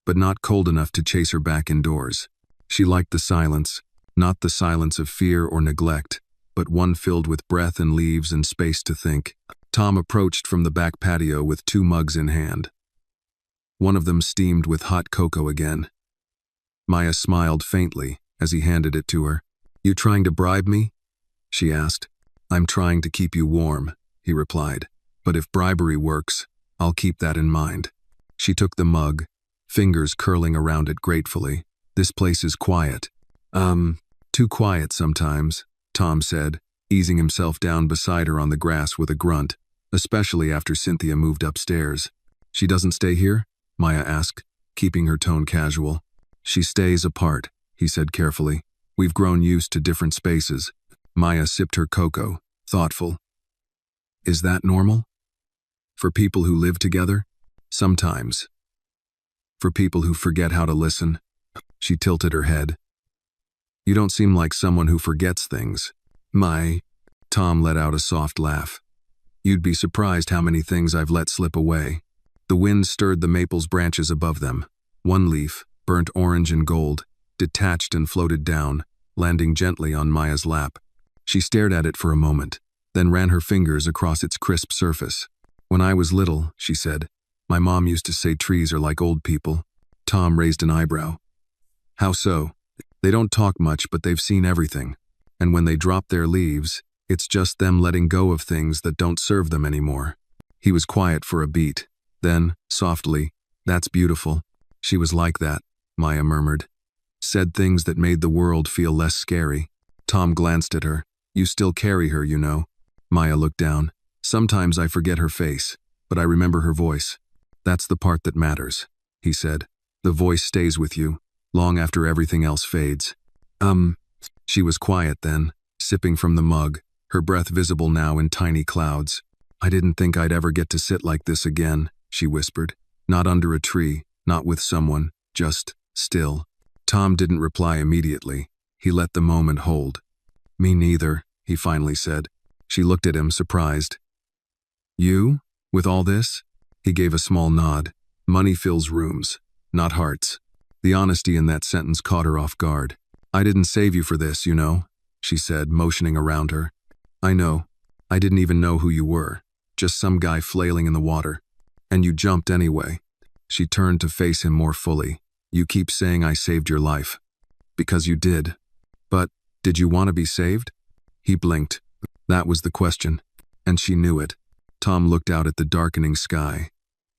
but not cold enough to chase her back indoors. She liked the silence, not the silence of fear or neglect, but one filled with breath and leaves and space to think. Tom approached from the back patio with 2 mugs in hand. One of them steamed with hot cocoa again. Maya smiled faintly as he handed it to her. You trying to bribe me? She asked. I'm trying to keep you warm, he replied. But if bribery works, I'll keep that in mind. She took the mug, fingers curling around it gratefully. This place is quiet. Too quiet sometimes, Tom said, easing himself down beside her on the grass with a grunt, especially after Cynthia moved upstairs. She doesn't stay here? Maya asked, keeping her tone casual. She stays apart, he said carefully. We've grown used to different spaces. Maya sipped her cocoa, thoughtful. Is that normal? For people who live together? Sometimes. For people who forget how to listen? She tilted her head. You don't seem like someone who forgets things. Tom let out a soft laugh. You'd be surprised how many things I've let slip away. The wind stirred the maple's branches above them. One leaf, burnt orange and gold, detached and floated down, landing gently on Maya's lap. She stared at it for a moment, then ran her fingers across its crisp surface. When I was little, she said, my mom used to say trees are like old people. Tom raised an eyebrow. How so? They don't talk much, but they've seen everything. And when they drop their leaves, it's just them letting go of things that don't serve them anymore. He was quiet for a beat. Then, softly, that's beautiful. She was like that, Maya murmured. Said things that made the world feel less scary. Tom glanced at her. You still carry her, you know. Maya looked down. Sometimes I forget her face, but I remember her voice. That's the part that matters, he said. The voice stays with you, long after everything else fades. She was quiet then, sipping from the mug, her breath visible now in tiny clouds. I didn't think I'd ever get to sit like this again, she whispered. Not under a tree, not with someone, just still. Tom didn't reply immediately. He let the moment hold. Me neither, he finally said. She looked at him, surprised. You? With all this? He gave a small nod. Money fills rooms, not hearts. The honesty in that sentence caught her off guard. I didn't save you for this, you know, she said, motioning around her. I know. I didn't even know who you were. Just some guy flailing in the water. And you jumped anyway. She turned to face him more fully. You keep saying I saved your life. Because you did. But, did you want to be saved? He blinked. That was the question. And she knew it. Tom looked out at the darkening sky,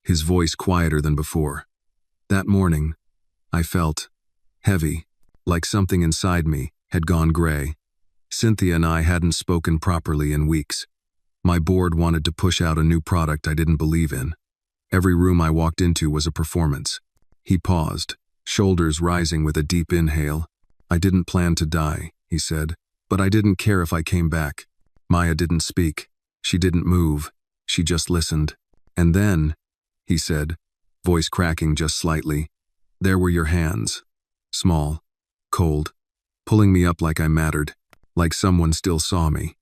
his voice quieter than before. That morning, I felt heavy, like something inside me had gone gray. Cynthia and I hadn't spoken properly in weeks. My board wanted to push out a new product I didn't believe in. Every room I walked into was a performance. He paused, shoulders rising with a deep inhale. I didn't plan to die, he said, but I didn't care if I came back. Maya didn't speak. She didn't move. She just listened. And then, he said, voice cracking just slightly, there were your hands. Small, cold, pulling me up like I mattered, like someone still saw me.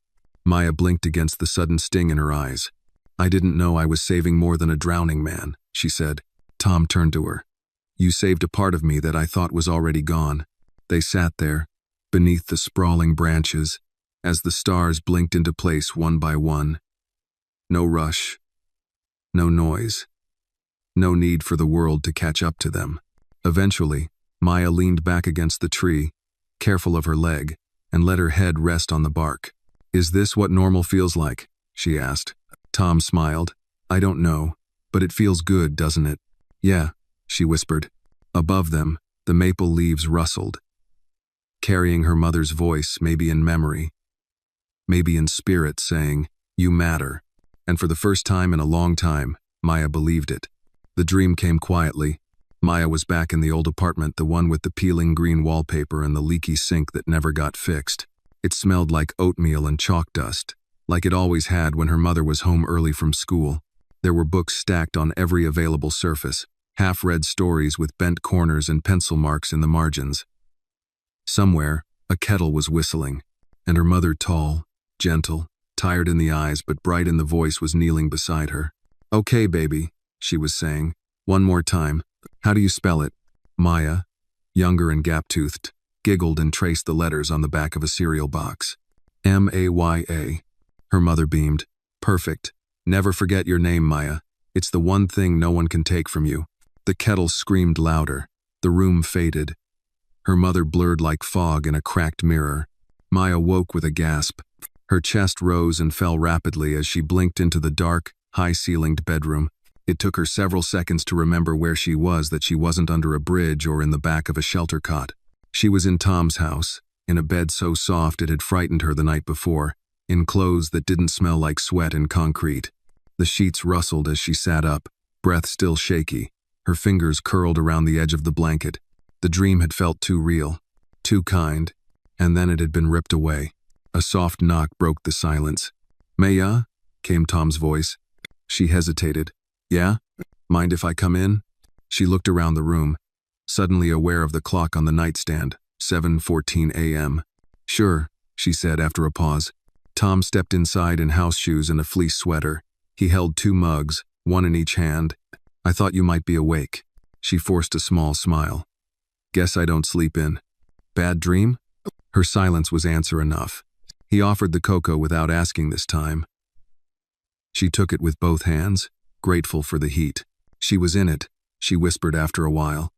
Maya blinked against the sudden sting in her eyes. I didn't know I was saving more than a drowning man, she said. Tom turned to her. You saved a part of me that I thought was already gone. They sat there, beneath the sprawling branches, as the stars blinked into place one by one. No rush. No noise. No need for the world to catch up to them. Eventually, Maya leaned back against the tree, careful of her leg, and let her head rest on the bark. Is this what normal feels like? She asked. Tom smiled. I don't know, but it feels good, doesn't it? Yeah, she whispered. Above them, the maple leaves rustled, carrying her mother's voice, maybe in memory, maybe in spirit, saying, you matter. And for the first time in a long time, Maya believed it. The dream came quietly. Maya was back in the old apartment, the one with the peeling green wallpaper and the leaky sink that never got fixed. It smelled like oatmeal and chalk dust, like it always had when her mother was home early from school. There were books stacked on every available surface, half-read stories with bent corners and pencil marks in the margins. Somewhere, a kettle was whistling, and her mother, tall, gentle, tired in the eyes but bright in the voice, was kneeling beside her. Okay, baby, she was saying. One more time. How do you spell it? Maya, younger and gap-toothed, giggled and traced the letters on the back of a cereal box. M-A-Y-A. Her mother beamed. Perfect. Never forget your name, Maya. It's the one thing no one can take from you. The kettle screamed louder. The room faded. her mother blurred like fog in a cracked mirror. Maya woke with a gasp. Her chest rose and fell rapidly as she blinked into the dark, high-ceilinged bedroom. It took her several seconds to remember where she was, that she wasn't under a bridge or in the back of a shelter cot. She was in Tom's house, in a bed so soft it had frightened her the night before, in clothes that didn't smell like sweat and concrete. The sheets rustled as she sat up, breath still shaky, her fingers curled around the edge of the blanket. The dream had felt too real, too kind, and then it had been ripped away. A soft knock broke the silence. "Maya?" came Tom's voice. She hesitated. "Yeah? Mind if I come in?" She looked around the room, suddenly aware of the clock on the nightstand, 7:14 a.m. "Sure," she said after a pause. Tom stepped inside in house shoes and a fleece sweater. He held 2 mugs, one in each hand. "I thought you might be awake." She forced a small smile. "Guess I don't sleep in. Bad dream?" Her silence was answer enough. He offered the cocoa without asking this time. She took it with both hands, grateful for the heat. "She was in it," she whispered after a while.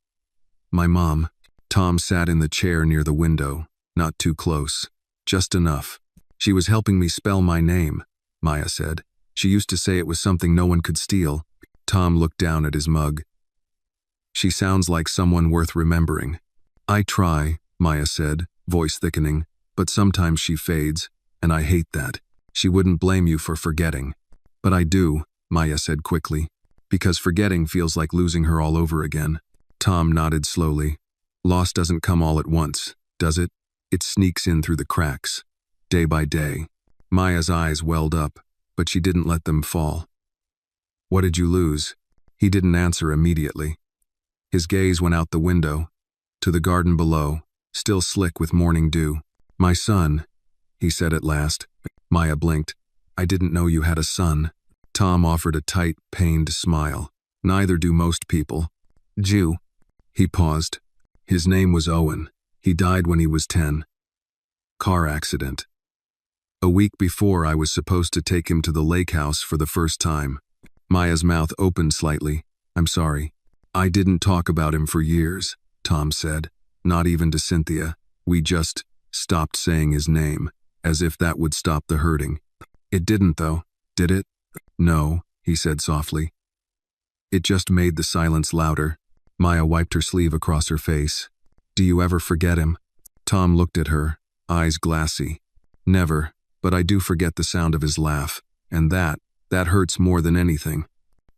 "My mom." Tom sat in the chair near the window, not too close, just enough. "She was helping me spell my name," Maya said. "She used to say it was something no one could steal." Tom looked down at his mug. "She sounds like someone worth remembering." "I try," Maya said, voice thickening, "but sometimes she fades, and I hate that. She wouldn't blame you for forgetting." "But I do," Maya said quickly, "because forgetting feels like losing her all over again." Tom nodded slowly. "Loss doesn't come all at once, does it? It sneaks in through the cracks, day by day." Maya's eyes welled up, but she didn't let them fall. "What did you lose?" He didn't answer immediately. His gaze went out the window, to the garden below, still slick with morning dew. "My son," he said at last. Maya blinked. "I didn't know you had a son." Tom offered a tight, pained smile. "Neither do most people." "Jew." He paused. "His name was Owen. He died when he was 10. Car accident. A week before, I was supposed to take him to the lake house for the first time." Maya's mouth opened slightly. "I'm sorry. I didn't talk about him for years," Tom said. "Not even to Cynthia. We just stopped saying his name, as if that would stop the hurting." "It didn't though, did it?" "No," he said softly. It just made the silence louder. Maya wiped her sleeve across her face. "Do you ever forget him?" Tom looked at her, eyes glassy. "Never, but I do forget the sound of his laugh, and that hurts more than anything."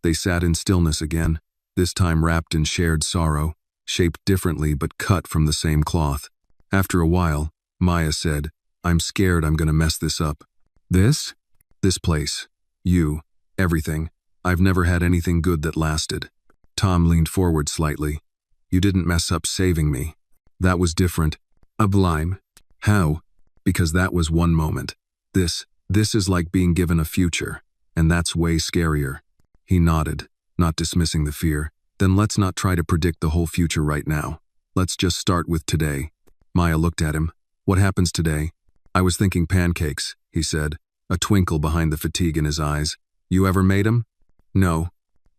They sat in stillness again, this time wrapped in shared sorrow, shaped differently but cut from the same cloth. After a while, Maya said, "I'm scared I'm gonna mess this up." "This?" "This place. You. Everything. I've never had anything good that lasted." Tom leaned forward slightly. "You didn't mess up saving me. That was different." "Sublime." "How?" "Because that was one moment. This is like being given a future, and that's way scarier." He nodded, not dismissing the fear. "Then let's not try to predict the whole future right now. Let's just start with today." Maya looked at him. "What happens today?" "I was thinking pancakes," he said, a twinkle behind the fatigue in his eyes. "You ever made 'em?" "No."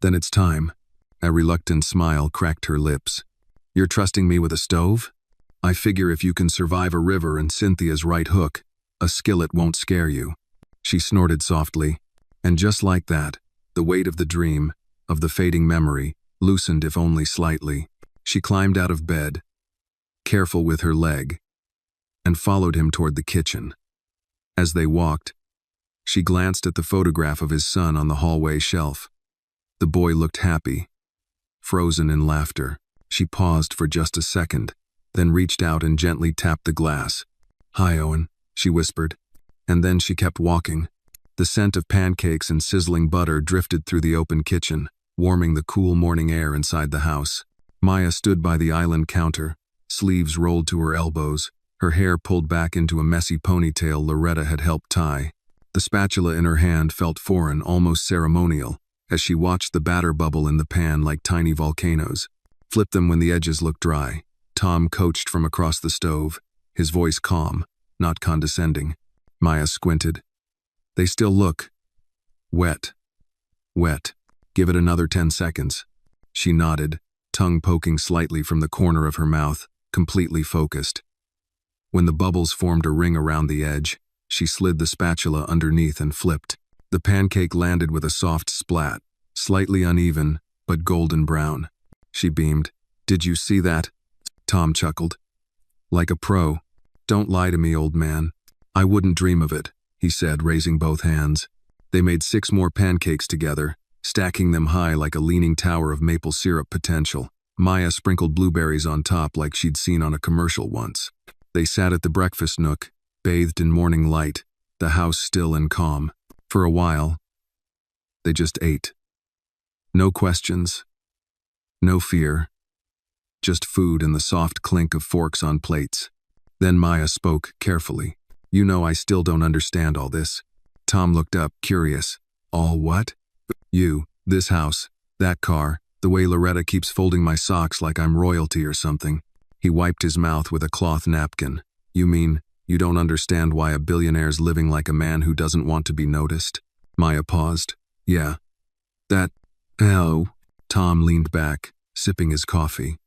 "Then it's time." A reluctant smile cracked her lips. "You're trusting me with a stove? I figure if you can survive a river and Cynthia's right hook, a skillet won't scare you." She snorted softly, and just like that, the weight of the dream, of the fading memory, loosened if only slightly. She climbed out of bed, careful with her leg, and followed him toward the kitchen. As they walked, she glanced at the photograph of his son on the hallway shelf. The boy looked happy, frozen in laughter. She paused for just a second, then reached out and gently tapped the glass. "Hi, Owen," she whispered, and then she kept walking. The scent of pancakes and sizzling butter drifted through the open kitchen, warming the cool morning air inside the house. Maya stood by the island counter, sleeves rolled to her elbows, her hair pulled back into a messy ponytail Loretta had helped tie. The spatula in her hand felt foreign, almost ceremonial, as she watched the batter bubble in the pan like tiny volcanoes. "Flip them when the edges look dry," Tom coached from across the stove, his voice calm, not condescending. Maya squinted. "They still look wet. Wet. Give it another 10 seconds. She nodded, tongue poking slightly from the corner of her mouth. completely focused. When the bubbles formed a ring around the edge, she slid the spatula underneath and flipped. The pancake landed with a soft splat, slightly uneven, but golden brown. She beamed. "Did you see that?" Tom chuckled. "Like a pro. Don't lie to me, old man." "I wouldn't dream of it," he said, raising both hands. They made 6 more pancakes together, stacking them high like a leaning tower of maple syrup potential. Maya sprinkled blueberries on top like she'd seen on a commercial once. They sat at the breakfast nook, bathed in morning light, the house still and calm. For a while, they just ate. No questions, no fear, just food and the soft clink of forks on plates. Then Maya spoke carefully. "You know I still don't understand all this." Tom looked up, curious. "All what?" "You, this house, that car, the way Loretta keeps folding my socks like I'm royalty or something." He wiped his mouth with a cloth napkin. "You mean, you don't understand why a billionaire's living like a man who doesn't want to be noticed?" Maya paused. "Yeah. That... Oh." Tom leaned back, sipping his coffee.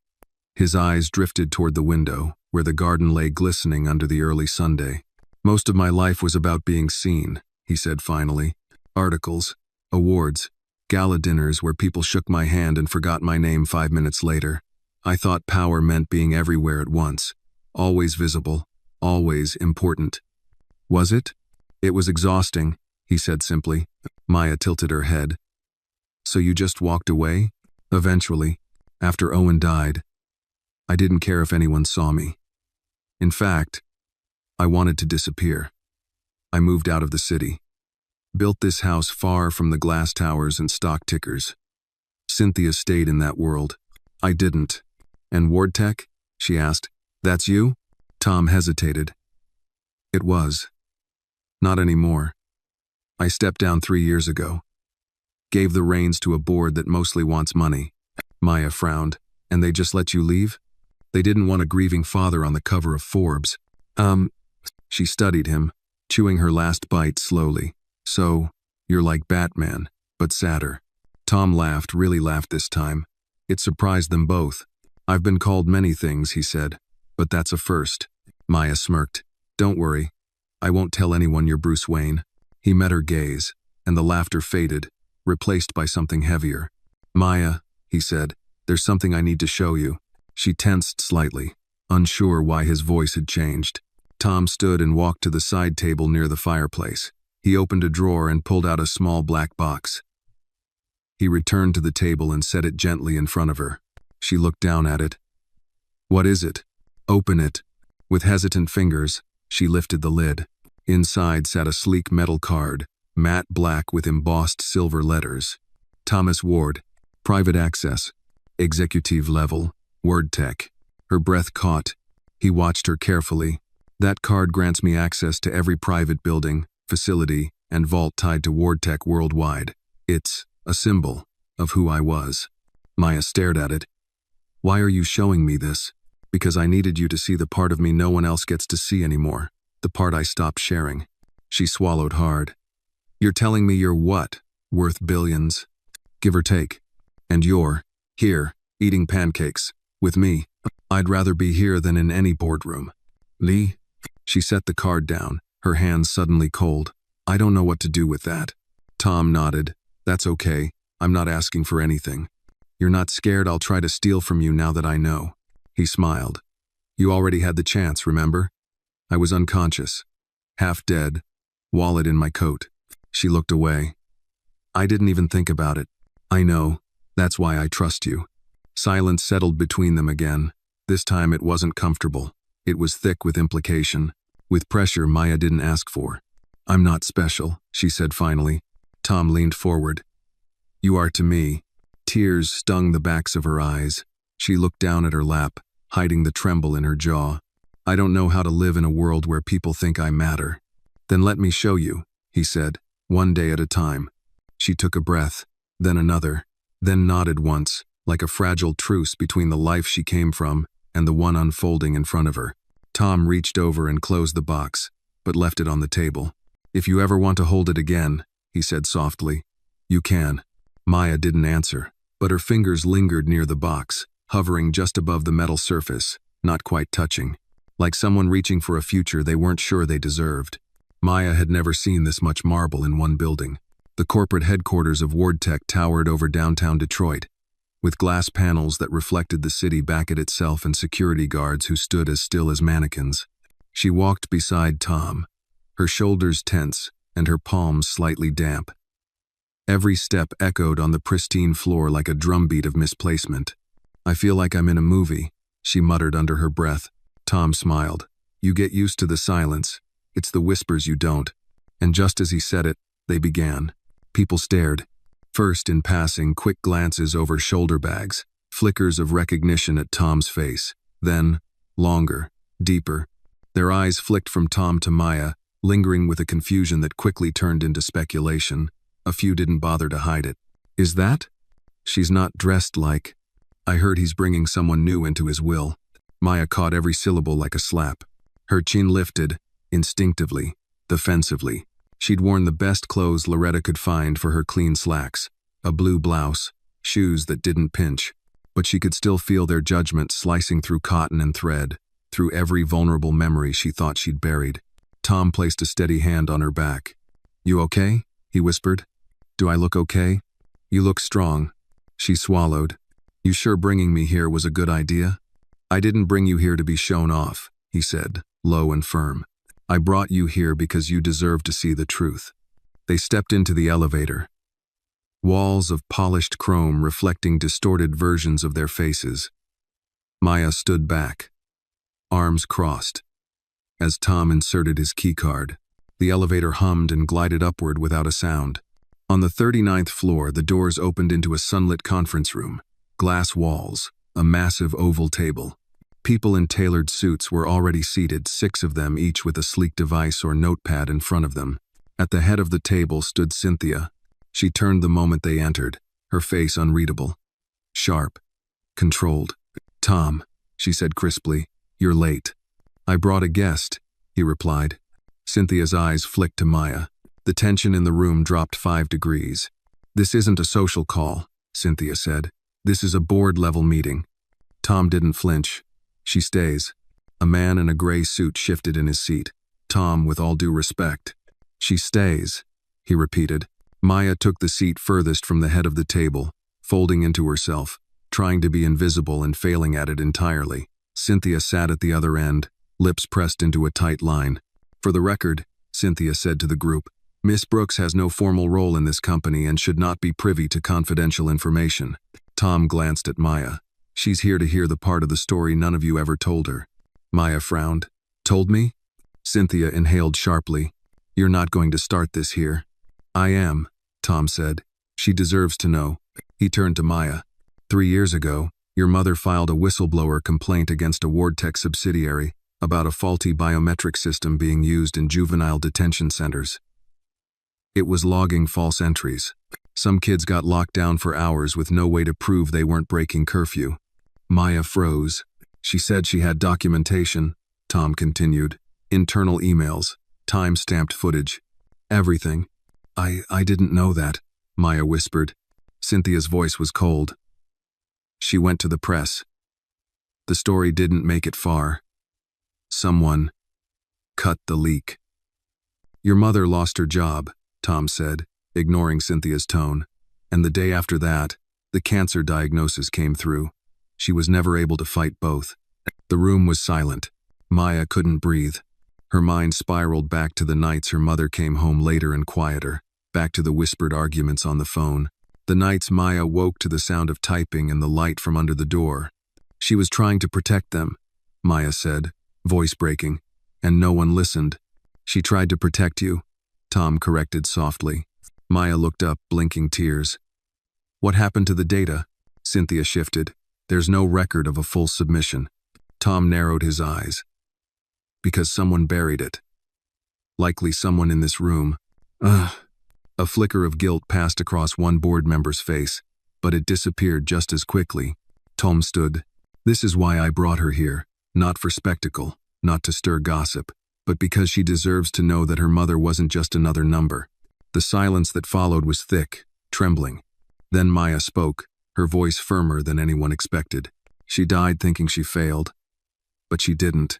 His eyes drifted toward the window, where the garden lay glistening under the early Sunday. "Most of my life was about being seen," he said finally. "Articles, awards, gala dinners where people shook my hand and forgot my name 5 minutes later. I thought power meant being everywhere at once, always visible, always important." "Was it?" "It was exhausting," he said simply. Maya tilted her head. "So you just walked away?" "Eventually, after Owen died. I didn't care if anyone saw me. In fact, I wanted to disappear. I moved out of the city. Built this house far from the glass towers and stock tickers. Cynthia stayed in that world. I didn't." "And Wardtech?" she asked. "That's you?" Tom hesitated. "It was. Not anymore. I stepped down 3 years ago. Gave the reins to a board that mostly wants money." Maya frowned. "And they just let you leave?" "They didn't want a grieving father on the cover of Forbes." She studied him, chewing her last bite slowly. "So, you're like Batman, but sadder." Tom laughed, really laughed this time. It surprised them both. "I've been called many things," he said, "but that's a first." Maya smirked. "Don't worry. I won't tell anyone you're Bruce Wayne." He met her gaze, and the laughter faded, replaced by something heavier. "Maya," he said, "there's something I need to show you." She tensed slightly, unsure why his voice had changed. Tom stood and walked to the side table near the fireplace. He opened a drawer and pulled out a small black box. He returned to the table and set it gently in front of her. She looked down at it. "What is it?" "Open it." With hesitant fingers, she lifted the lid. Inside sat a sleek metal card, matte black with embossed silver letters. "Thomas Ward, private access, executive level, Wardtech." Her breath caught. He watched her carefully. "That card grants me access to every private building, facility, and vault tied to Wardtech worldwide. It's a symbol of who I was." Maya stared at it. "Why are you showing me this?" "Because I needed you to see the part of me no one else gets to see anymore. The part I stopped sharing." She swallowed hard. "You're telling me you're what? Worth billions?" "Give or take. And you're here, eating pancakes, with me. I'd rather be here than in any boardroom." "Lee?" She set the card down, her hands suddenly cold. "I don't know what to do with that." Tom nodded. "That's okay. I'm not asking for anything. You're not scared I'll try to steal from you now that I know." He smiled. "You already had the chance, remember? I was unconscious, half dead, wallet in my coat." She looked away. "I didn't even think about it." "I know. That's why I trust you." Silence settled between them again. This time it wasn't comfortable. It was thick with implication, with pressure Maya didn't ask for. "I'm not special," she said finally. Tom leaned forward. "You are to me." Tears stung the backs of her eyes. She looked down at her lap, hiding the tremble in her jaw. "I don't know how to live in a world where people think I matter." "Then let me show you," he said, "one day at a time." She took a breath, then another, then nodded once, like a fragile truce between the life she came from and the one unfolding in front of her. Tom reached over and closed the box, but left it on the table. "If you ever want to hold it again," he said softly, "you can." Maya didn't answer, but her fingers lingered near the box, hovering just above the metal surface. not quite touching. Like someone reaching for a future they weren't sure they deserved. Maya had never seen this much marble in one building. The corporate headquarters of WardTech towered over downtown Detroit, with glass panels that reflected the city back at itself and security guards who stood as still as mannequins. She walked beside Tom, her shoulders tense and her palms slightly damp. Every step echoed on the pristine floor like a drumbeat of misplacement. "I feel like I'm in a movie," she muttered under her breath. Tom smiled. "You get used to the silence. It's the whispers you don't." And just as he said it, they began. People stared. First, in passing, quick glances over shoulder bags, flickers of recognition at Tom's face. Then, longer, deeper. Their eyes flicked from Tom to Maya, lingering with a confusion that quickly turned into speculation. A few didn't bother to hide it. "Is that? She's not dressed like. I heard he's bringing someone new into his will." Maya caught every syllable like a slap. Her chin lifted, instinctively, defensively. She'd worn the best clothes Loretta could find for her clean slacks, a blue blouse, shoes that didn't pinch, but she could still feel their judgment slicing through cotton and thread, through every vulnerable memory she thought she'd buried. Tom placed a steady hand on her back. "You okay?" he whispered. "Do I look okay?" "You look strong." She swallowed. "You sure bringing me here was a good idea?" "I didn't bring you here to be shown off," he said, low and firm. "I brought you here because you deserve to see the truth." They stepped into the elevator. Walls of polished chrome reflecting distorted versions of their faces. Maya stood back, arms crossed. As Tom inserted his keycard, the elevator hummed and glided upward without a sound. On the 39th floor, the doors opened into a sunlit conference room. Glass walls, a massive oval table. People in tailored suits were already seated, 6 of them each with a sleek device or notepad in front of them. At the head of the table stood Cynthia. She turned the moment they entered, her face unreadable. Sharp. Controlled. "Tom," she said crisply, "you're late." "I brought a guest," he replied. Cynthia's eyes flicked to Maya. The tension in the room dropped 5 degrees. "This isn't a social call," Cynthia said. "This is a board-level meeting." Tom didn't flinch. "She stays." A man in a gray suit shifted in his seat. Tom, with all due respect. "She stays," he repeated. Maya took the seat furthest from the head of the table, folding into herself, trying to be invisible and failing at it entirely. Cynthia sat at the other end, lips pressed into a tight line. "For the record," Cynthia said to the group, "Miss Brooks has no formal role in this company and should not be privy to confidential information." Tom glanced at Maya. "She's here to hear the part of the story none of you ever told her." Maya frowned. "Told me?" Cynthia inhaled sharply. "You're not going to start this here." "I am," Tom said. "She deserves to know." He turned to Maya. 3 years ago, your mother filed a whistleblower complaint against a WardTech subsidiary about a faulty biometric system being used in juvenile detention centers. It was logging false entries. Some kids got locked down for hours with no way to prove they weren't breaking curfew. Maya froze. "She said she had documentation," Tom continued. "Internal emails, time-stamped footage. Everything." I didn't know that," Maya whispered. Cynthia's voice was cold. "She went to the press. The story didn't make it far. Someone cut the leak." "Your mother lost her job," Tom said, ignoring Cynthia's tone. "And the day after that, the cancer diagnosis came through. She was never able to fight both." The room was silent. Maya couldn't breathe. Her mind spiraled back to the nights her mother came home later and quieter, back to the whispered arguments on the phone. The nights Maya woke to the sound of typing and the light from under the door. "She was trying to protect them," Maya said, voice breaking, "and no one listened." "She tried to protect you," Tom corrected softly. Maya looked up, blinking tears. "What happened to the data?" Cynthia shifted. "There's no record of a full submission." Tom narrowed his eyes. "Because someone buried it. Likely someone in this room." Ugh. A flicker of guilt passed across one board member's face, but it disappeared just as quickly. Tom stood. "This is why I brought her here, not for spectacle, not to stir gossip, but because she deserves to know that her mother wasn't just another number." The silence that followed was thick, trembling. Then Maya spoke, her voice firmer than anyone expected. "She died thinking she failed. but she didn't.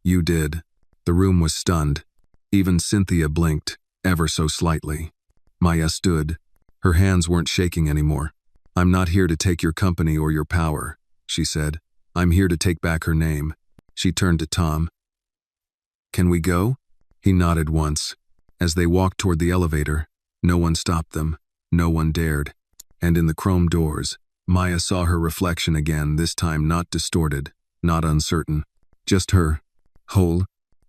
You did. The room was stunned. Even Cynthia blinked, ever so slightly. Maya stood. Her hands weren't shaking anymore. I'm not here to take your company or your power, she said. I'm here to take back her name. She turned to Tom. Can we go? He nodded once. As they walked toward the elevator, no one stopped them. No one dared. And in the chrome doors, Maya saw her reflection again, this time not distorted, not uncertain. Just her. Whole.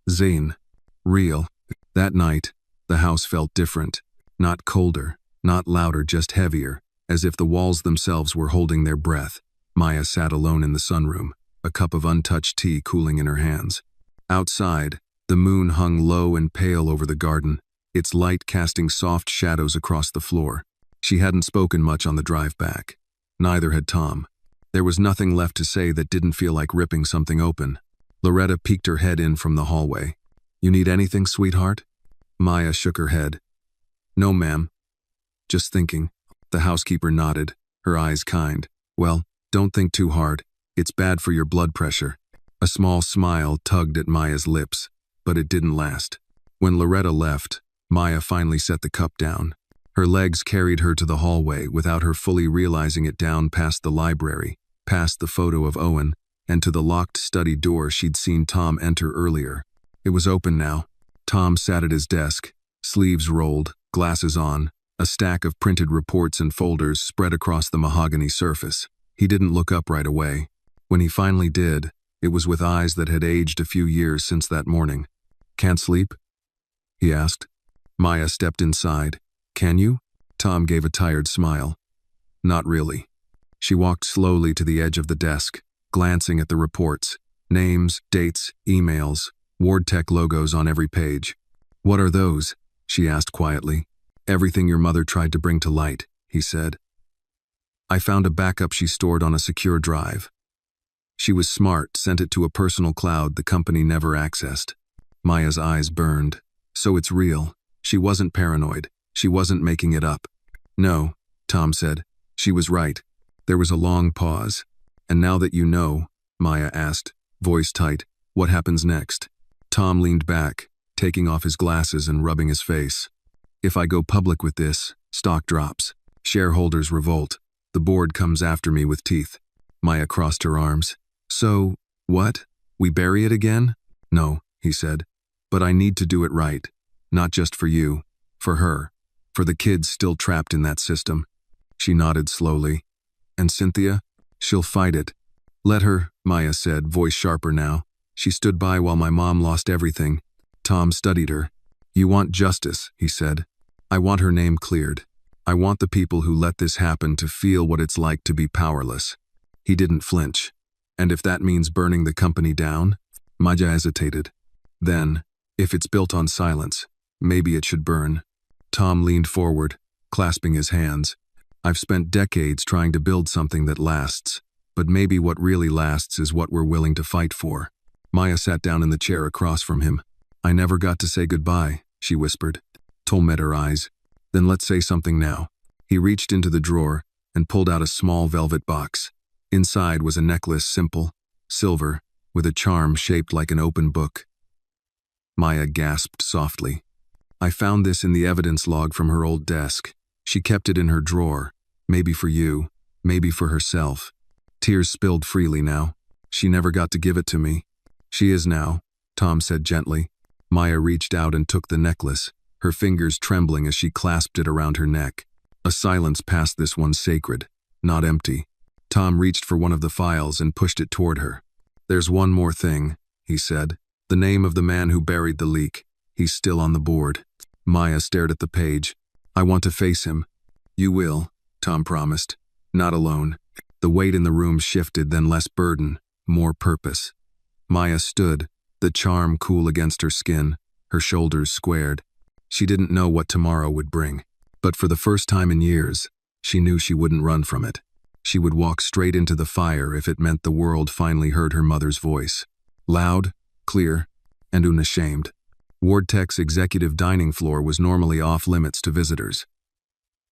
Zane. Real. That night, the house felt different. Not colder, not louder, just heavier, as if the walls themselves were holding their breath. Maya sat alone in the sunroom, a cup of untouched tea cooling in her hands. Outside, the moon hung low and pale over the garden, its light casting soft shadows across the floor. She hadn't spoken much on the drive back. Neither had Tom. There was nothing left to say that didn't feel like ripping something open. Loretta peeked her head in from the hallway. You need anything, sweetheart? Maya shook her head. No, ma'am. Just thinking. The housekeeper nodded, her eyes kind. Well, don't think too hard. It's bad for your blood pressure. A small smile tugged at Maya's lips, but it didn't last. When Loretta left, Maya finally set the cup down. Her legs carried her to the hallway without her fully realizing it, down past the library, past the photo of Owen, and to the locked study door she'd seen Tom enter earlier. It was open now. Tom sat at his desk, sleeves rolled, glasses on, a stack of printed reports and folders spread across the mahogany surface. He didn't look up right away. When he finally did, it was with eyes that had aged a few years since that morning. Can't sleep? He asked. Maya stepped inside. Can you? Tom gave a tired smile. Not really. She walked slowly to the edge of the desk, glancing at the reports. Names, dates, emails, WardTech logos on every page. What are those? She asked quietly. Everything your mother tried to bring to light, he said. I found a backup she stored on a secure drive. She was smart, sent it to a personal cloud the company never accessed. Maya's eyes burned. So it's real. She wasn't paranoid. She wasn't making it up. No, Tom said. She was right. There was a long pause. And now that you know, Maya asked, voice tight, what happens next? Tom leaned back, taking off his glasses and rubbing his face. If I go public with this, stock drops. Shareholders revolt. The board comes after me with teeth. Maya crossed her arms. So, what? We bury it again? No, he said. But I need to do it right. Not just for you. For her. For the kids still trapped in that system. She nodded slowly. And Cynthia? She'll fight it. Let her, Maya said, voice sharper now. She stood by while my mom lost everything. Tom studied her. You want justice, he said. I want her name cleared. I want the people who let this happen to feel what it's like to be powerless. He didn't flinch. And if that means burning the company down? Maya hesitated. Then, if it's built on silence, maybe it should burn. Tom leaned forward, clasping his hands. I've spent decades trying to build something that lasts, but maybe what really lasts is what we're willing to fight for. Maya sat down in the chair across from him. I never got to say goodbye, she whispered. Tom met her eyes. Then let's say something now. He reached into the drawer and pulled out a small velvet box. Inside was a necklace, simple, silver, with a charm shaped like an open book. Maya gasped softly. I found this in the evidence log from her old desk. She kept it in her drawer, maybe for you, maybe for herself. Tears spilled freely now. She never got to give it to me. She is now, Tom said gently. Maya reached out and took the necklace, her fingers trembling as she clasped it around her neck. A silence passed this one sacred, not empty. Tom reached for one of the files and pushed it toward her. There's one more thing, he said. The name of the man who buried the leak. He's still on the board. Maya stared at the page. I want to face him. You will, Tom promised. Not alone. The weight in the room shifted, then less burden, more purpose. Maya stood, the charm cool against her skin, her shoulders squared. She didn't know what tomorrow would bring, but for the first time in years, she knew she wouldn't run from it. She would walk straight into the fire if it meant the world finally heard her mother's voice. Loud, clear, and unashamed. WardTech's executive dining floor was normally off-limits to visitors.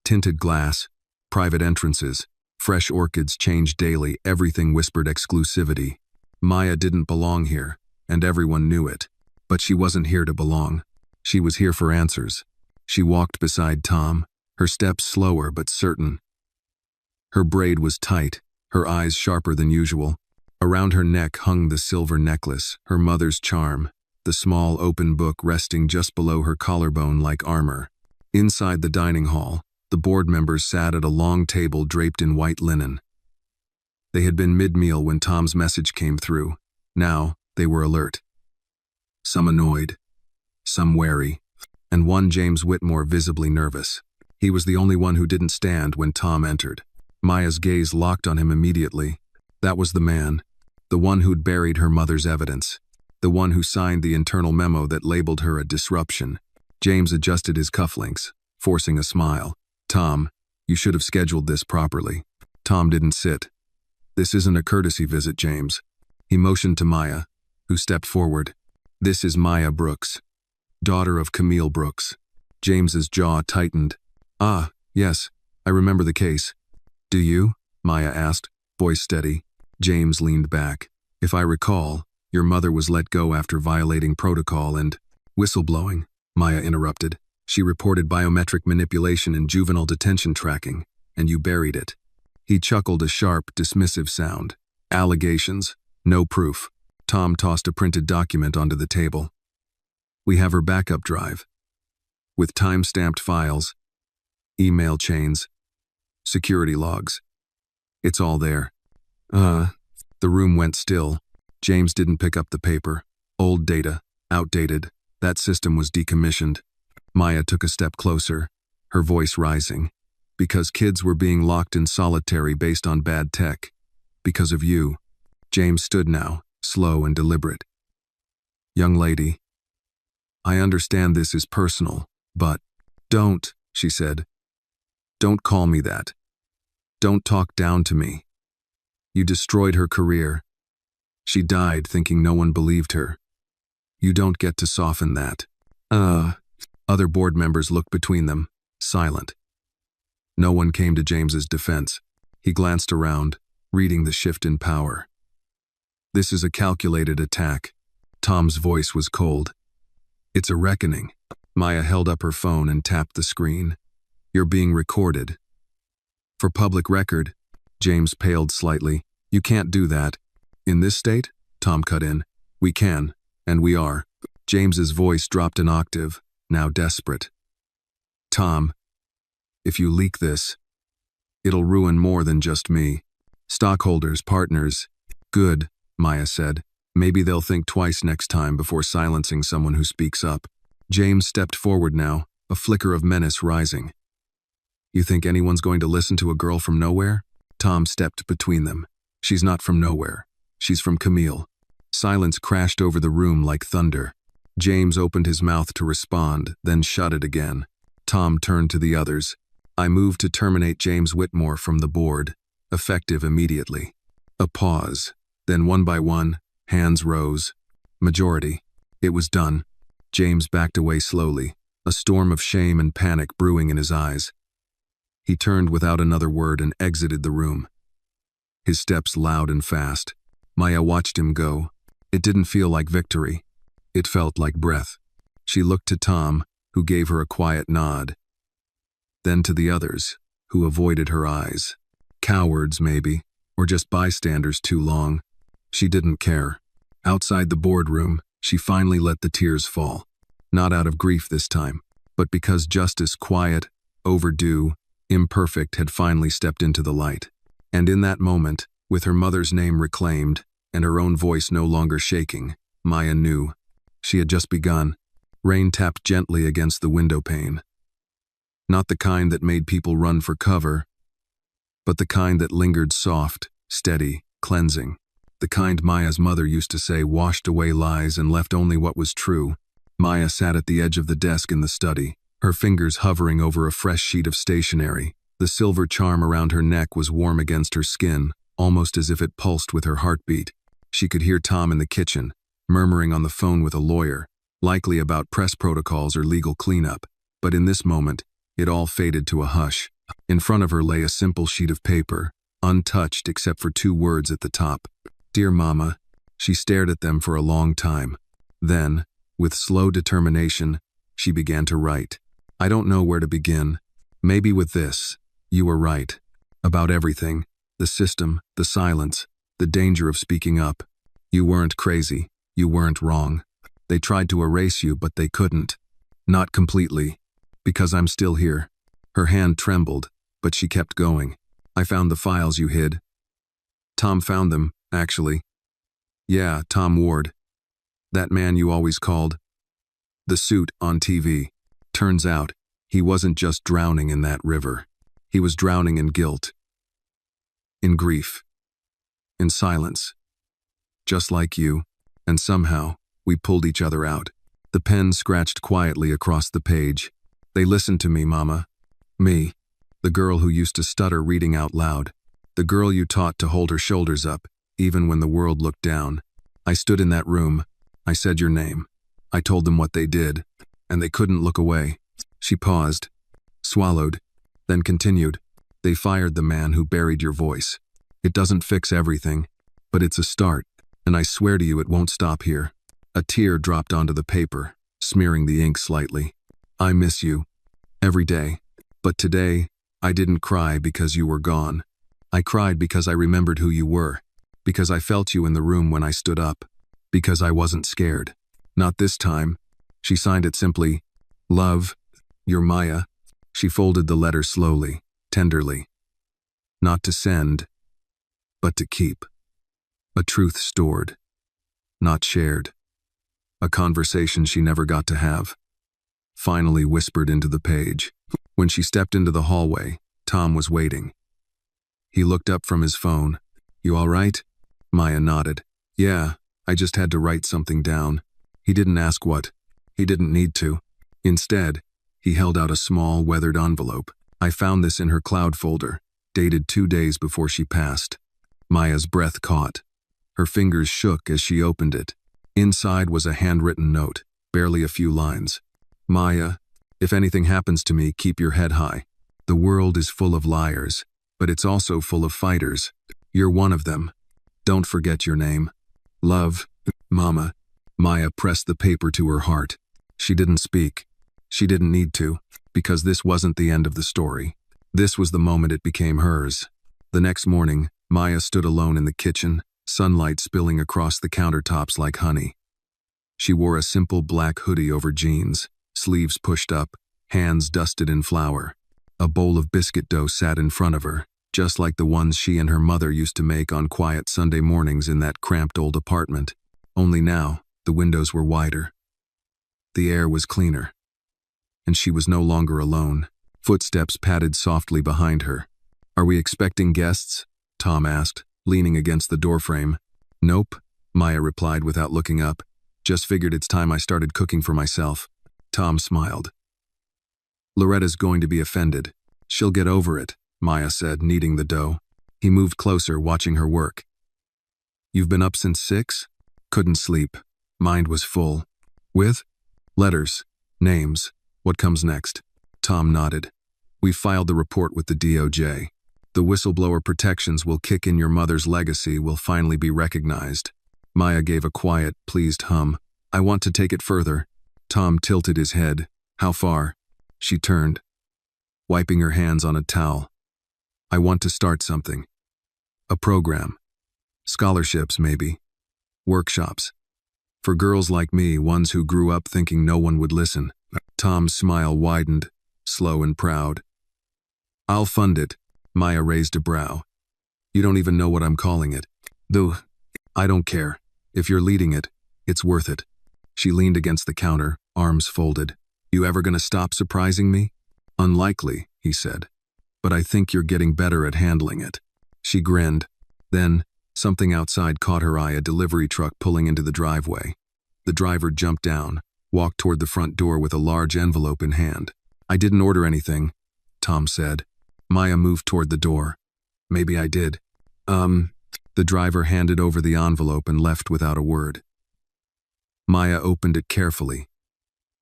Tinted glass, private entrances, fresh orchids changed daily, everything whispered exclusivity. Maya didn't belong here, and everyone knew it. But she wasn't here to belong. She was here for answers. She walked beside Tom, her steps slower but certain. Her braid was tight, her eyes sharper than usual. Around her neck hung the silver necklace, her mother's charm, the small open book resting just below her collarbone like armor. Inside the dining hall, the board members sat at a long table draped in white linen. They had been mid-meal when Tom's message came through. Now, they were alert. Some annoyed, some wary, and one James Whitmore visibly nervous. He was the only one who didn't stand when Tom entered. Maya's gaze locked on him immediately. That was the man, the one who'd buried her mother's evidence, the one who signed the internal memo that labeled her a disruption. James adjusted his cufflinks, forcing a smile. Tom, you should have scheduled this properly. Tom didn't sit. This isn't a courtesy visit, James. He motioned to Maya, who stepped forward. This is Maya Brooks, daughter of Camille Brooks. James's jaw tightened. Ah, yes, I remember the case. Do you? Maya asked, voice steady. James leaned back. If I recall, your mother was let go after violating protocol and whistleblowing, Maya interrupted. She reported biometric manipulation in juvenile detention tracking, and you buried it. He chuckled a sharp, dismissive sound. Allegations, no proof. Tom tossed a printed document onto the table. We have her backup drive, with time-stamped files, email chains, security logs. It's all there. The room went still. James didn't pick up the paper. Old data, outdated. That system was decommissioned. Maya took a step closer, her voice rising. Because kids were being locked in solitary based on bad tech. Because of you. James stood now, slow and deliberate. Young lady, I understand this is personal, but don't, she said. Don't call me that. Don't talk down to me. You destroyed her career. She died thinking no one believed her. You don't get to soften that. Other board members looked between them, silent. No one came to James's defense. He glanced around, reading the shift in power. This is a calculated attack. Tom's voice was cold. It's a reckoning. Maya held up her phone and tapped the screen. You're being recorded. For public record, James paled slightly. You can't do that. In this state? Tom cut in. We can, and we are. James's voice dropped an octave, now desperate. Tom, if you leak this, it'll ruin more than just me. Stockholders, partners. Good, Maya said. Maybe they'll think twice next time before silencing someone who speaks up. James stepped forward now, a flicker of menace rising. You think anyone's going to listen to a girl from nowhere? Tom stepped between them. She's not from nowhere. She's from Camille. Silence crashed over the room like thunder. James opened his mouth to respond, then shut it again. Tom turned to the others. I moved to terminate James Whitmore from the board, effective immediately. A pause. Then one by one, hands rose. Majority. It was done. James backed away slowly, a storm of shame and panic brewing in his eyes. He turned without another word and exited the room. His steps loud and fast. Maya watched him go. It didn't feel like victory. It felt like breath. She looked to Tom, who gave her a quiet nod. Then to the others, who avoided her eyes. Cowards, maybe, or just bystanders too long. She didn't care. Outside the boardroom, she finally let the tears fall. Not out of grief this time, but because justice, quiet, overdue, imperfect, had finally stepped into the light. And in that moment, with her mother's name reclaimed, and her own voice no longer shaking, Maya knew. She had just begun. Rain tapped gently against the window pane. Not the kind that made people run for cover, but the kind that lingered soft, steady, cleansing. The kind Maya's mother used to say washed away lies and left only what was true. Maya sat at the edge of the desk in the study, her fingers hovering over a fresh sheet of stationery. The silver charm around her neck was warm against her skin, almost as if it pulsed with her heartbeat. She could hear Tom in the kitchen, murmuring on the phone with a lawyer, likely about press protocols or legal cleanup. But in this moment, it all faded to a hush. In front of her lay a simple sheet of paper, untouched except for 2 words at the top. Dear Mama, She stared at them for a long time. Then, with slow determination, she began to write. I don't know where to begin. Maybe with this. You were right. About everything. The system, the silence, the danger of speaking up. You weren't crazy. You weren't wrong. They tried to erase you, but they couldn't. Not completely. Because I'm still here. Her hand trembled, but she kept going. I found the files you hid. Tom found them, actually. Yeah, Tom Ward. That man you always called. The suit on TV. Turns out, he wasn't just drowning in that river. He was drowning in guilt. In grief. In silence. Just like you. And somehow, we pulled each other out. The pen scratched quietly across the page. They listened to me, Mama. Me. The girl who used to stutter reading out loud. The girl you taught to hold her shoulders up, even when the world looked down. I stood in that room. I said your name. I told them what they did, and they couldn't look away. She paused, swallowed, then continued. They fired the man who buried your voice. It doesn't fix everything, but it's a start, and I swear to you it won't stop here. A tear dropped onto the paper, smearing the ink slightly. I miss you. Every day. But today, I didn't cry because you were gone. I cried because I remembered who you were. Because I felt you in the room when I stood up. Because I wasn't scared. Not this time. She signed it simply. Love, you're Maya. She folded the letter slowly, tenderly. Not to send, but to keep. A truth stored, not shared. A conversation she never got to have. Finally whispered into the page. When she stepped into the hallway, Tom was waiting. He looked up from his phone. You all right? Maya nodded. Yeah, I just had to write something down. He didn't ask what. He didn't need to. Instead, he held out a small, weathered envelope. I found this in her cloud folder, dated 2 days before she passed. Maya's breath caught. Her fingers shook as she opened it. Inside was a handwritten note, barely a few lines. Maya, if anything happens to me, keep your head high. The world is full of liars, but it's also full of fighters. You're one of them. Don't forget your name. Love, Mama. Maya pressed the paper to her heart. She didn't speak. She didn't need to, because this wasn't the end of the story. This was the moment it became hers. The next morning, Maya stood alone in the kitchen, sunlight spilling across the countertops like honey. She wore a simple black hoodie over jeans, sleeves pushed up, hands dusted in flour. A bowl of biscuit dough sat in front of her, just like the ones she and her mother used to make on quiet Sunday mornings in that cramped old apartment. Only now, the windows were wider. The air was cleaner. And she was no longer alone. Footsteps padded softly behind her. Are we expecting guests? Tom asked, leaning against the doorframe. Nope, Maya replied without looking up. Just figured it's time I started cooking for myself. Tom smiled. Loretta's going to be offended. She'll get over it, Maya said, kneading the dough. He moved closer, watching her work. You've been up since 6? Couldn't sleep. Mind was full. With? Letters. Names. What comes next? Tom nodded. We've filed the report with the DOJ. The whistleblower protections will kick in. Your mother's legacy will finally be recognized. Maya gave a quiet, pleased hum. I want to take it further. Tom tilted his head. How far? She turned, wiping her hands on a towel. I want to start something. A program. Scholarships, maybe. Workshops. For girls like me, ones who grew up thinking no one would listen. Tom's smile widened, slow and proud. I'll fund it. Maya raised a brow. You don't even know what I'm calling it. Though, I don't care. If you're leading it, it's worth it. She leaned against the counter, arms folded. You ever gonna stop surprising me? Unlikely, he said. But I think you're getting better at handling it. She grinned. Then, something outside caught her eye, a delivery truck pulling into the driveway. The driver jumped down, walked toward the front door with a large envelope in hand. I didn't order anything, Tom said. Maya moved toward the door. Maybe I did. The driver handed over the envelope and left without a word. Maya opened it carefully.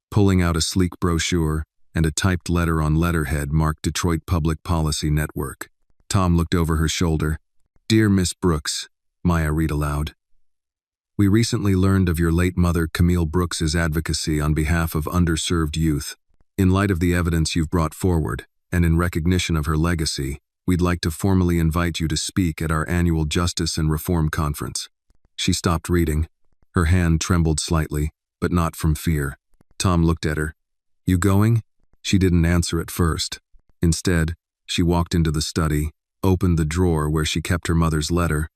Pulling out a sleek brochure and a typed letter on letterhead marked Detroit Public Policy Network. Tom looked over her shoulder. Dear Miss Brooks, Maya read aloud. We recently learned of your late mother Camille Brooks's advocacy on behalf of underserved youth. In light of the evidence you've brought forward, and in recognition of her legacy, we'd like to formally invite you to speak at our annual Justice and Reform Conference. She stopped reading. Her hand trembled slightly, but not from fear. Tom looked at her. You going? She didn't answer at first. Instead, she walked into the study, opened the drawer where she kept her mother's letter,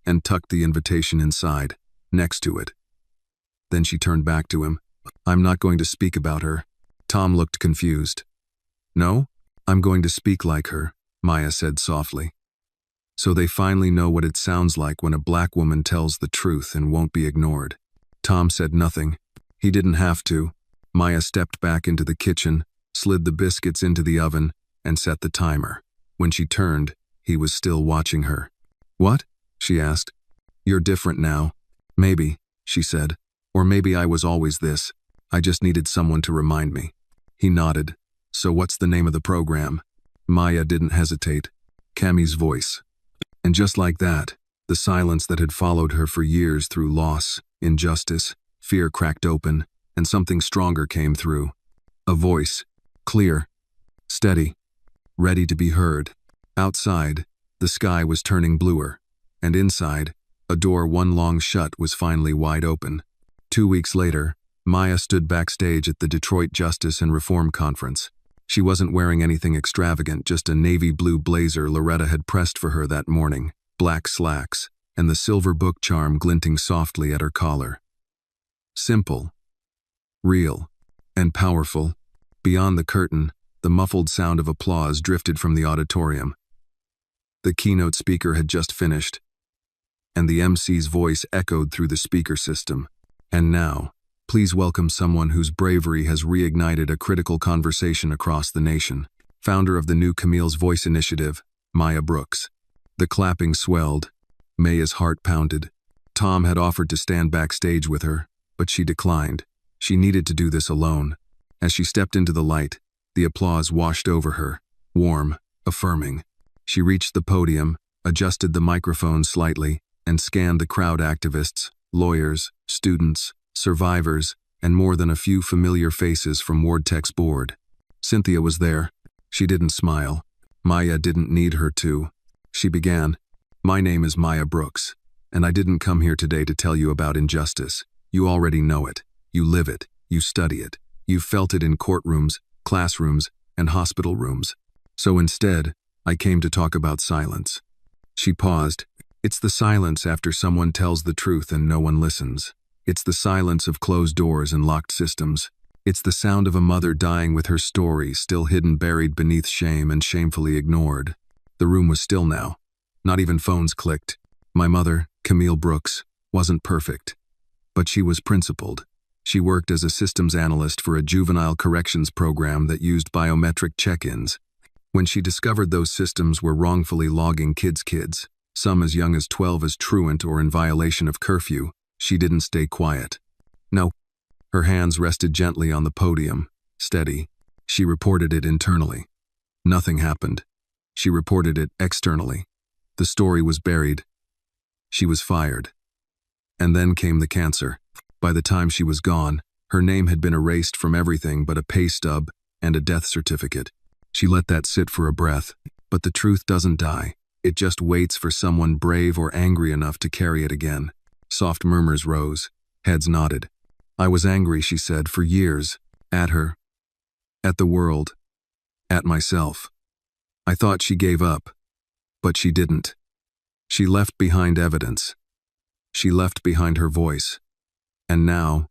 and tucked the invitation inside, next to it. Then she turned back to him. I'm not going to speak about her. Tom looked confused. No? I'm going to speak like her, Maya said softly. So they finally know what it sounds like when a black woman tells the truth and won't be ignored. Tom said nothing. He didn't have to. Maya stepped back into the kitchen, slid the biscuits into the oven, and set the timer. When she turned, he was still watching her. What? She asked. You're different now. Maybe, she said. Or maybe I was always this. I just needed someone to remind me. He nodded. So what's the name of the program? Maya didn't hesitate. Cammie's voice. And just like that, the silence that had followed her for years through loss, injustice, fear cracked open, and something stronger came through. A voice. Clear. Steady. Ready to be heard. Outside, the sky was turning bluer, and inside, a door one long shut was finally wide open. 2 weeks later, Maya stood backstage at the Detroit Justice and Reform Conference. She wasn't wearing anything extravagant, just a navy blue blazer Loretta had pressed for her that morning, black slacks, and the silver book charm glinting softly at her collar. Simple, real, and powerful. Beyond the curtain, the muffled sound of applause drifted from the auditorium. The keynote speaker had just finished, and the MC's voice echoed through the speaker system. And now, please welcome someone whose bravery has reignited a critical conversation across the nation. Founder of the new Camille's Voice Initiative, Maya Brooks. The clapping swelled. Maya's heart pounded. Tom had offered to stand backstage with her, but she declined. She needed to do this alone. As she stepped into the light, the applause washed over her, warm, affirming. She reached the podium, adjusted the microphone slightly, and scanned the crowd. Activists, lawyers, students, survivors, and more than a few familiar faces from Ward Tech's board. Cynthia was there. She didn't smile. Maya didn't need her to. She began, My name is Maya Brooks, and I didn't come here today to tell you about injustice. You already know it. You live it. You study it. You've felt it in courtrooms, classrooms, and hospital rooms. So instead, I came to talk about silence. She paused. It's the silence after someone tells the truth and no one listens. It's the silence of closed doors and locked systems. It's the sound of a mother dying with her story still hidden, buried beneath shame and shamefully ignored. The room was still now. Not even phones clicked. My mother, Camille Brooks, wasn't perfect, but she was principled. She worked as a systems analyst for a juvenile corrections program that used biometric check-ins. When she discovered those systems were wrongfully logging kids, some as young as 12 as truant or in violation of curfew, she didn't stay quiet. No. Her hands rested gently on the podium, steady. She reported it internally. Nothing happened. She reported it externally. The story was buried. She was fired. And then came the cancer. By the time she was gone, her name had been erased from everything but a pay stub and a death certificate. She let that sit for a breath. But the truth doesn't die. It just waits for someone brave or angry enough to carry it again. Soft murmurs rose. Heads nodded. I was angry, she said, for years. At her. At the world. At myself. I thought she gave up. But she didn't. She left behind evidence. She left behind her voice. And now,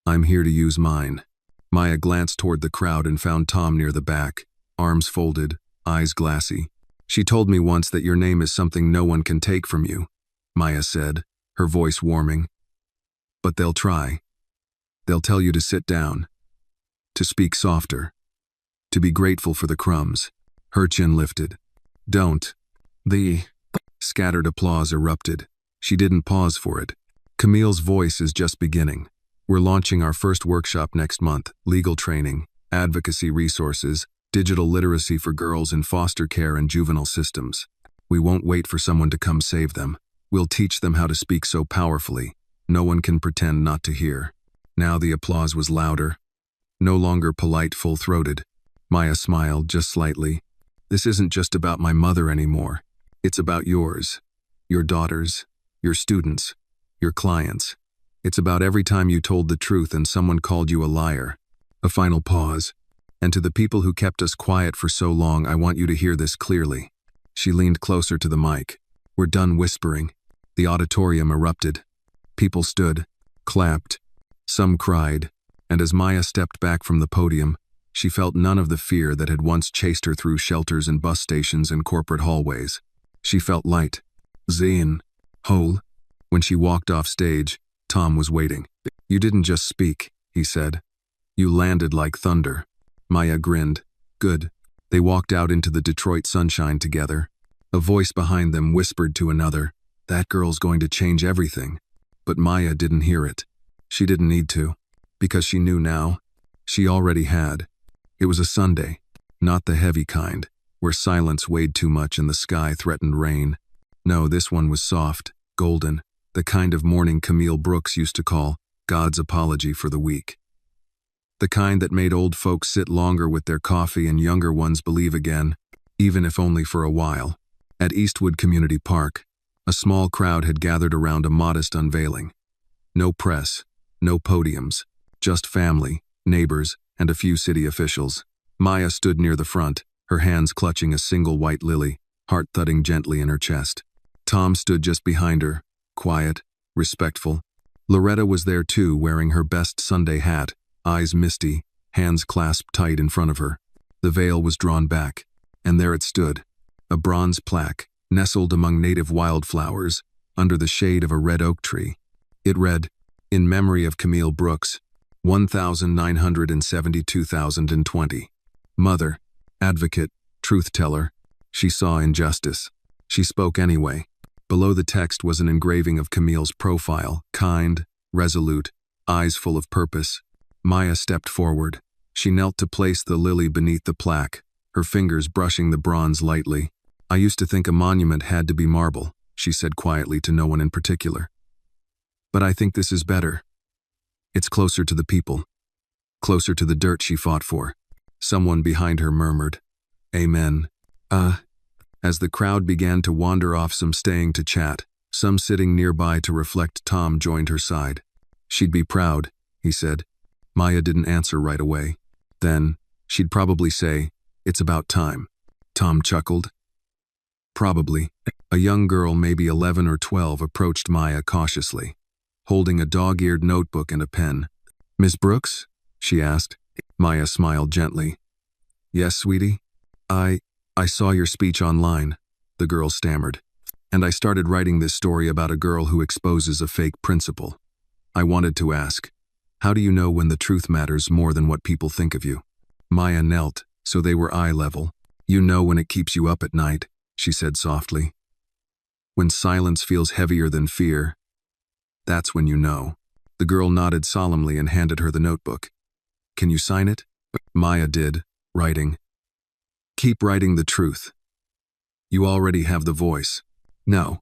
I'm here to use mine. Maya glanced toward the crowd and found Tom near the back, arms folded, eyes glassy. She told me once that your name is something no one can take from you, Maya said, her voice warming. But they'll try. They'll tell you to sit down, to speak softer, to be grateful for the crumbs. Her chin lifted. Don't. The scattered applause erupted. She didn't pause for it. Camille's voice is just beginning. We're launching our first workshop next month, legal training, advocacy resources, digital literacy for girls in foster care and juvenile systems. We won't wait for someone to come save them. We'll teach them how to speak so powerfully, No one can pretend not to hear. Now the applause was louder, no longer polite, full-throated. Maya smiled just slightly. This isn't just about my mother anymore. It's about yours, your daughters, your students, your clients. It's about every time you told the truth and someone called you a liar. A final pause. And to the people who kept us quiet for so long, I want you to hear this clearly. She leaned closer to the mic. We're done whispering. The auditorium erupted. People stood, clapped. Some cried. And as Maya stepped back from the podium, she felt none of the fear that had once chased her through shelters and bus stations and corporate hallways. She felt light, zen, whole. When she walked off stage, Tom was waiting. You didn't just speak, he said. You landed like thunder. Maya grinned. Good. They walked out into the Detroit sunshine together. A voice behind them whispered to another, that girl's going to change everything. But Maya didn't hear it. She didn't need to, because she knew now. She already had. It was a Sunday, not the heavy kind, where silence weighed too much and the sky threatened rain. No, this one was soft, golden, the kind of morning Camille Brooks used to call God's apology for the weak. The kind that made old folks sit longer with their coffee and younger ones believe again, even if only for a while. At Eastwood Community Park, a small crowd had gathered around a modest unveiling. No press, no podiums, just family, neighbors, and a few city officials. Maya stood near the front, her hands clutching a single white lily, heart thudding gently in her chest. Tom stood just behind her, quiet, respectful. Loretta was there too, wearing her best Sunday hat, eyes misty, hands clasped tight in front of her. The veil was drawn back, and there it stood, a bronze plaque, nestled among native wildflowers, under the shade of a red oak tree. It read, in memory of Camille Brooks, 1,972,020. Mother, advocate, truth-teller. She saw injustice. She spoke anyway. Below the text was an engraving of Camille's profile, kind, resolute, eyes full of purpose. Maya stepped forward. She knelt to place the lily beneath the plaque, her fingers brushing the bronze lightly. I used to think a monument had to be marble, she said quietly to no one in particular. But I think this is better. It's closer to the people, closer to the dirt she fought for. Someone behind her murmured, Amen. As the crowd began to wander off, some staying to chat, some sitting nearby to reflect, Tom joined her side. She'd be proud, he said. Maya didn't answer right away. Then, she'd probably say, it's about time. Tom chuckled. Probably. A young girl, maybe 11 or 12, approached Maya cautiously, holding a dog-eared notebook and a pen. Miss Brooks? She asked. Maya smiled gently. Yes, sweetie? I saw your speech online, the girl stammered, and I started writing this story about a girl who exposes a fake principal. I wanted to ask, how do you know when the truth matters more than what people think of you? Maya knelt, so they were eye level. You know when it keeps you up at night, she said softly. When silence feels heavier than fear, that's when you know. The girl nodded solemnly and handed her the notebook. Can you sign it? Maya did, writing. Keep writing the truth. You already have the voice. No.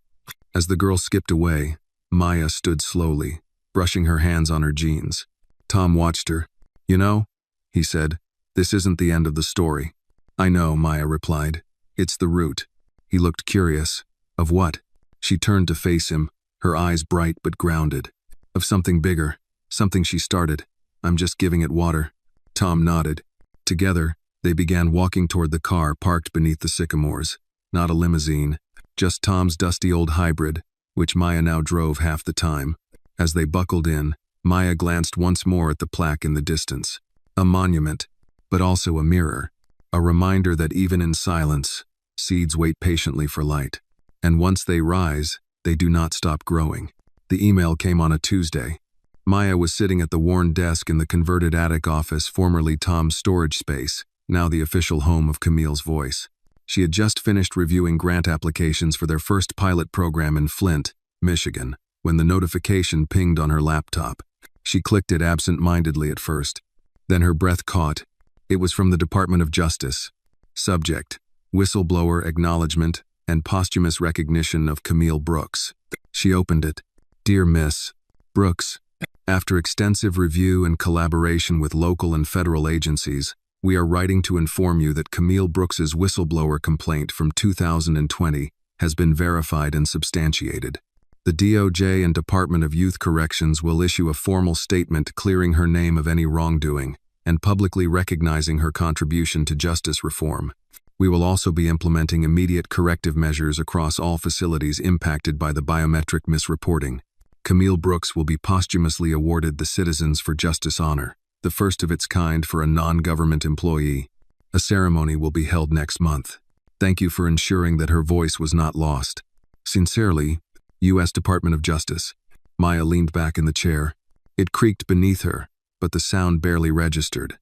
As the girl skipped away, Maya stood slowly, brushing her hands on her jeans. Tom watched her. You know, he said, this isn't the end of the story. I know, Maya replied. It's the root. He looked curious. Of what? She turned to face him, her eyes bright but grounded. Of something bigger, something she started. I'm just giving it water. Tom nodded. Together, they began walking toward the car parked beneath the sycamores. Not a limousine, just Tom's dusty old hybrid, which Maya now drove half the time. As they buckled in, Maya glanced once more at the plaque in the distance. A monument, but also a mirror. A reminder that even in silence, seeds wait patiently for light. And once they rise, they do not stop growing. The email came on a Tuesday. Maya was sitting at the worn desk in the converted attic office formerly Tom's storage space, now the official home of Camille's voice. She had just finished reviewing grant applications for their first pilot program in Flint, Michigan, when the notification pinged on her laptop. She clicked it absent-mindedly at first. Then her breath caught. It was from the Department of Justice. Subject: whistleblower acknowledgement and posthumous recognition of Camille Brooks. She opened it. Dear Miss, Brooks, after extensive review and collaboration with local and federal agencies, we are writing to inform you that Camille Brooks's whistleblower complaint from 2020 has been verified and substantiated. The DOJ and Department of Youth Corrections will issue a formal statement clearing her name of any wrongdoing and publicly recognizing her contribution to justice reform. We will also be implementing immediate corrective measures across all facilities impacted by the biometric misreporting. Camille Brooks will be posthumously awarded the Citizens for Justice Honor, the first of its kind for a non-government employee. A ceremony will be held next month. Thank you for ensuring that her voice was not lost. Sincerely, U.S. Department of Justice. Maya leaned back in the chair. It creaked beneath her, but the sound barely registered.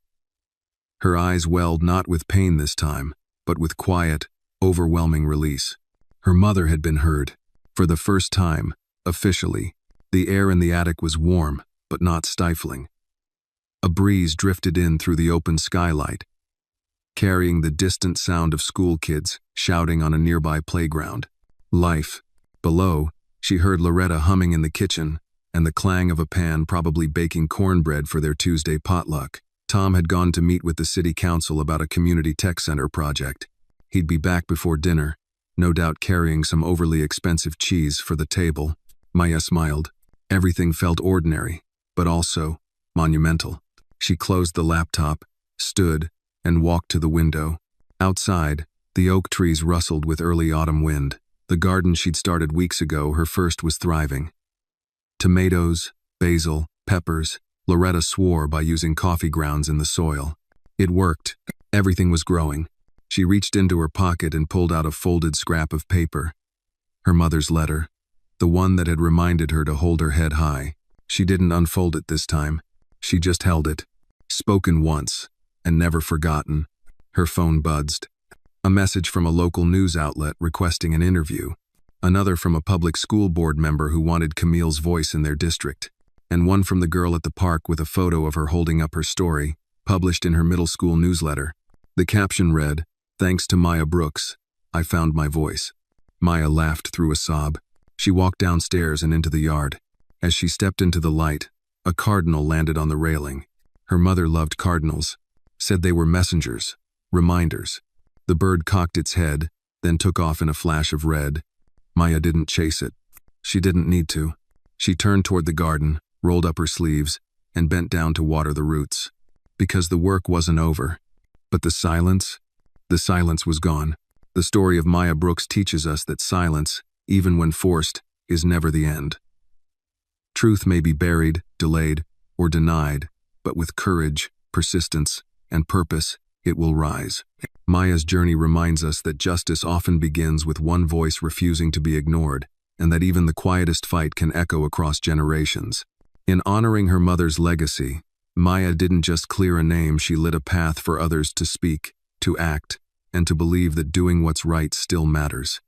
Her eyes welled not with pain this time, but with quiet, overwhelming release. Her mother had been heard. For the first time, officially, the air in the attic was warm, but not stifling. A breeze drifted in through the open skylight, carrying the distant sound of school kids shouting on a nearby playground. Life. Below, she heard Loretta humming in the kitchen, and the clang of a pan probably baking cornbread for their Tuesday potluck. Tom had gone to meet with the city council about a community tech center project. He'd be back before dinner, no doubt carrying some overly expensive cheese for the table. Maya smiled. Everything felt ordinary, but also monumental. She closed the laptop, stood, and walked to the window. Outside, the oak trees rustled with early autumn wind. The garden she'd started weeks ago, her first, was thriving. Tomatoes, basil, peppers. Loretta swore by using coffee grounds in the soil. It worked. Everything was growing. She reached into her pocket and pulled out a folded scrap of paper. Her mother's letter, the one that had reminded her to hold her head high. She didn't unfold it this time. She just held it. Spoken once, and never forgotten. Her phone buzzed. A message from a local news outlet requesting an interview. Another from a public school board member who wanted Camille's voice in their district. And one from the girl at the park with a photo of her holding up her story, published in her middle school newsletter. The caption read, "Thanks to Maya Brooks, I found my voice." Maya laughed through a sob. She walked downstairs and into the yard. As she stepped into the light, a cardinal landed on the railing. Her mother loved cardinals, said they were messengers, reminders. The bird cocked its head, then took off in a flash of red. Maya didn't chase it. She didn't need to. She turned toward the garden, rolled up her sleeves, and bent down to water the roots. Because the work wasn't over. But the silence was gone. The story of Maya Brooks teaches us that silence, even when forced, is never the end. Truth may be buried, delayed, or denied, but with courage, persistence, and purpose, it will rise. Maya's journey reminds us that justice often begins with one voice refusing to be ignored, and that even the quietest fight can echo across generations. In honoring her mother's legacy, Maya didn't just clear a name, she lit a path for others to speak, to act, and to believe that doing what's right still matters.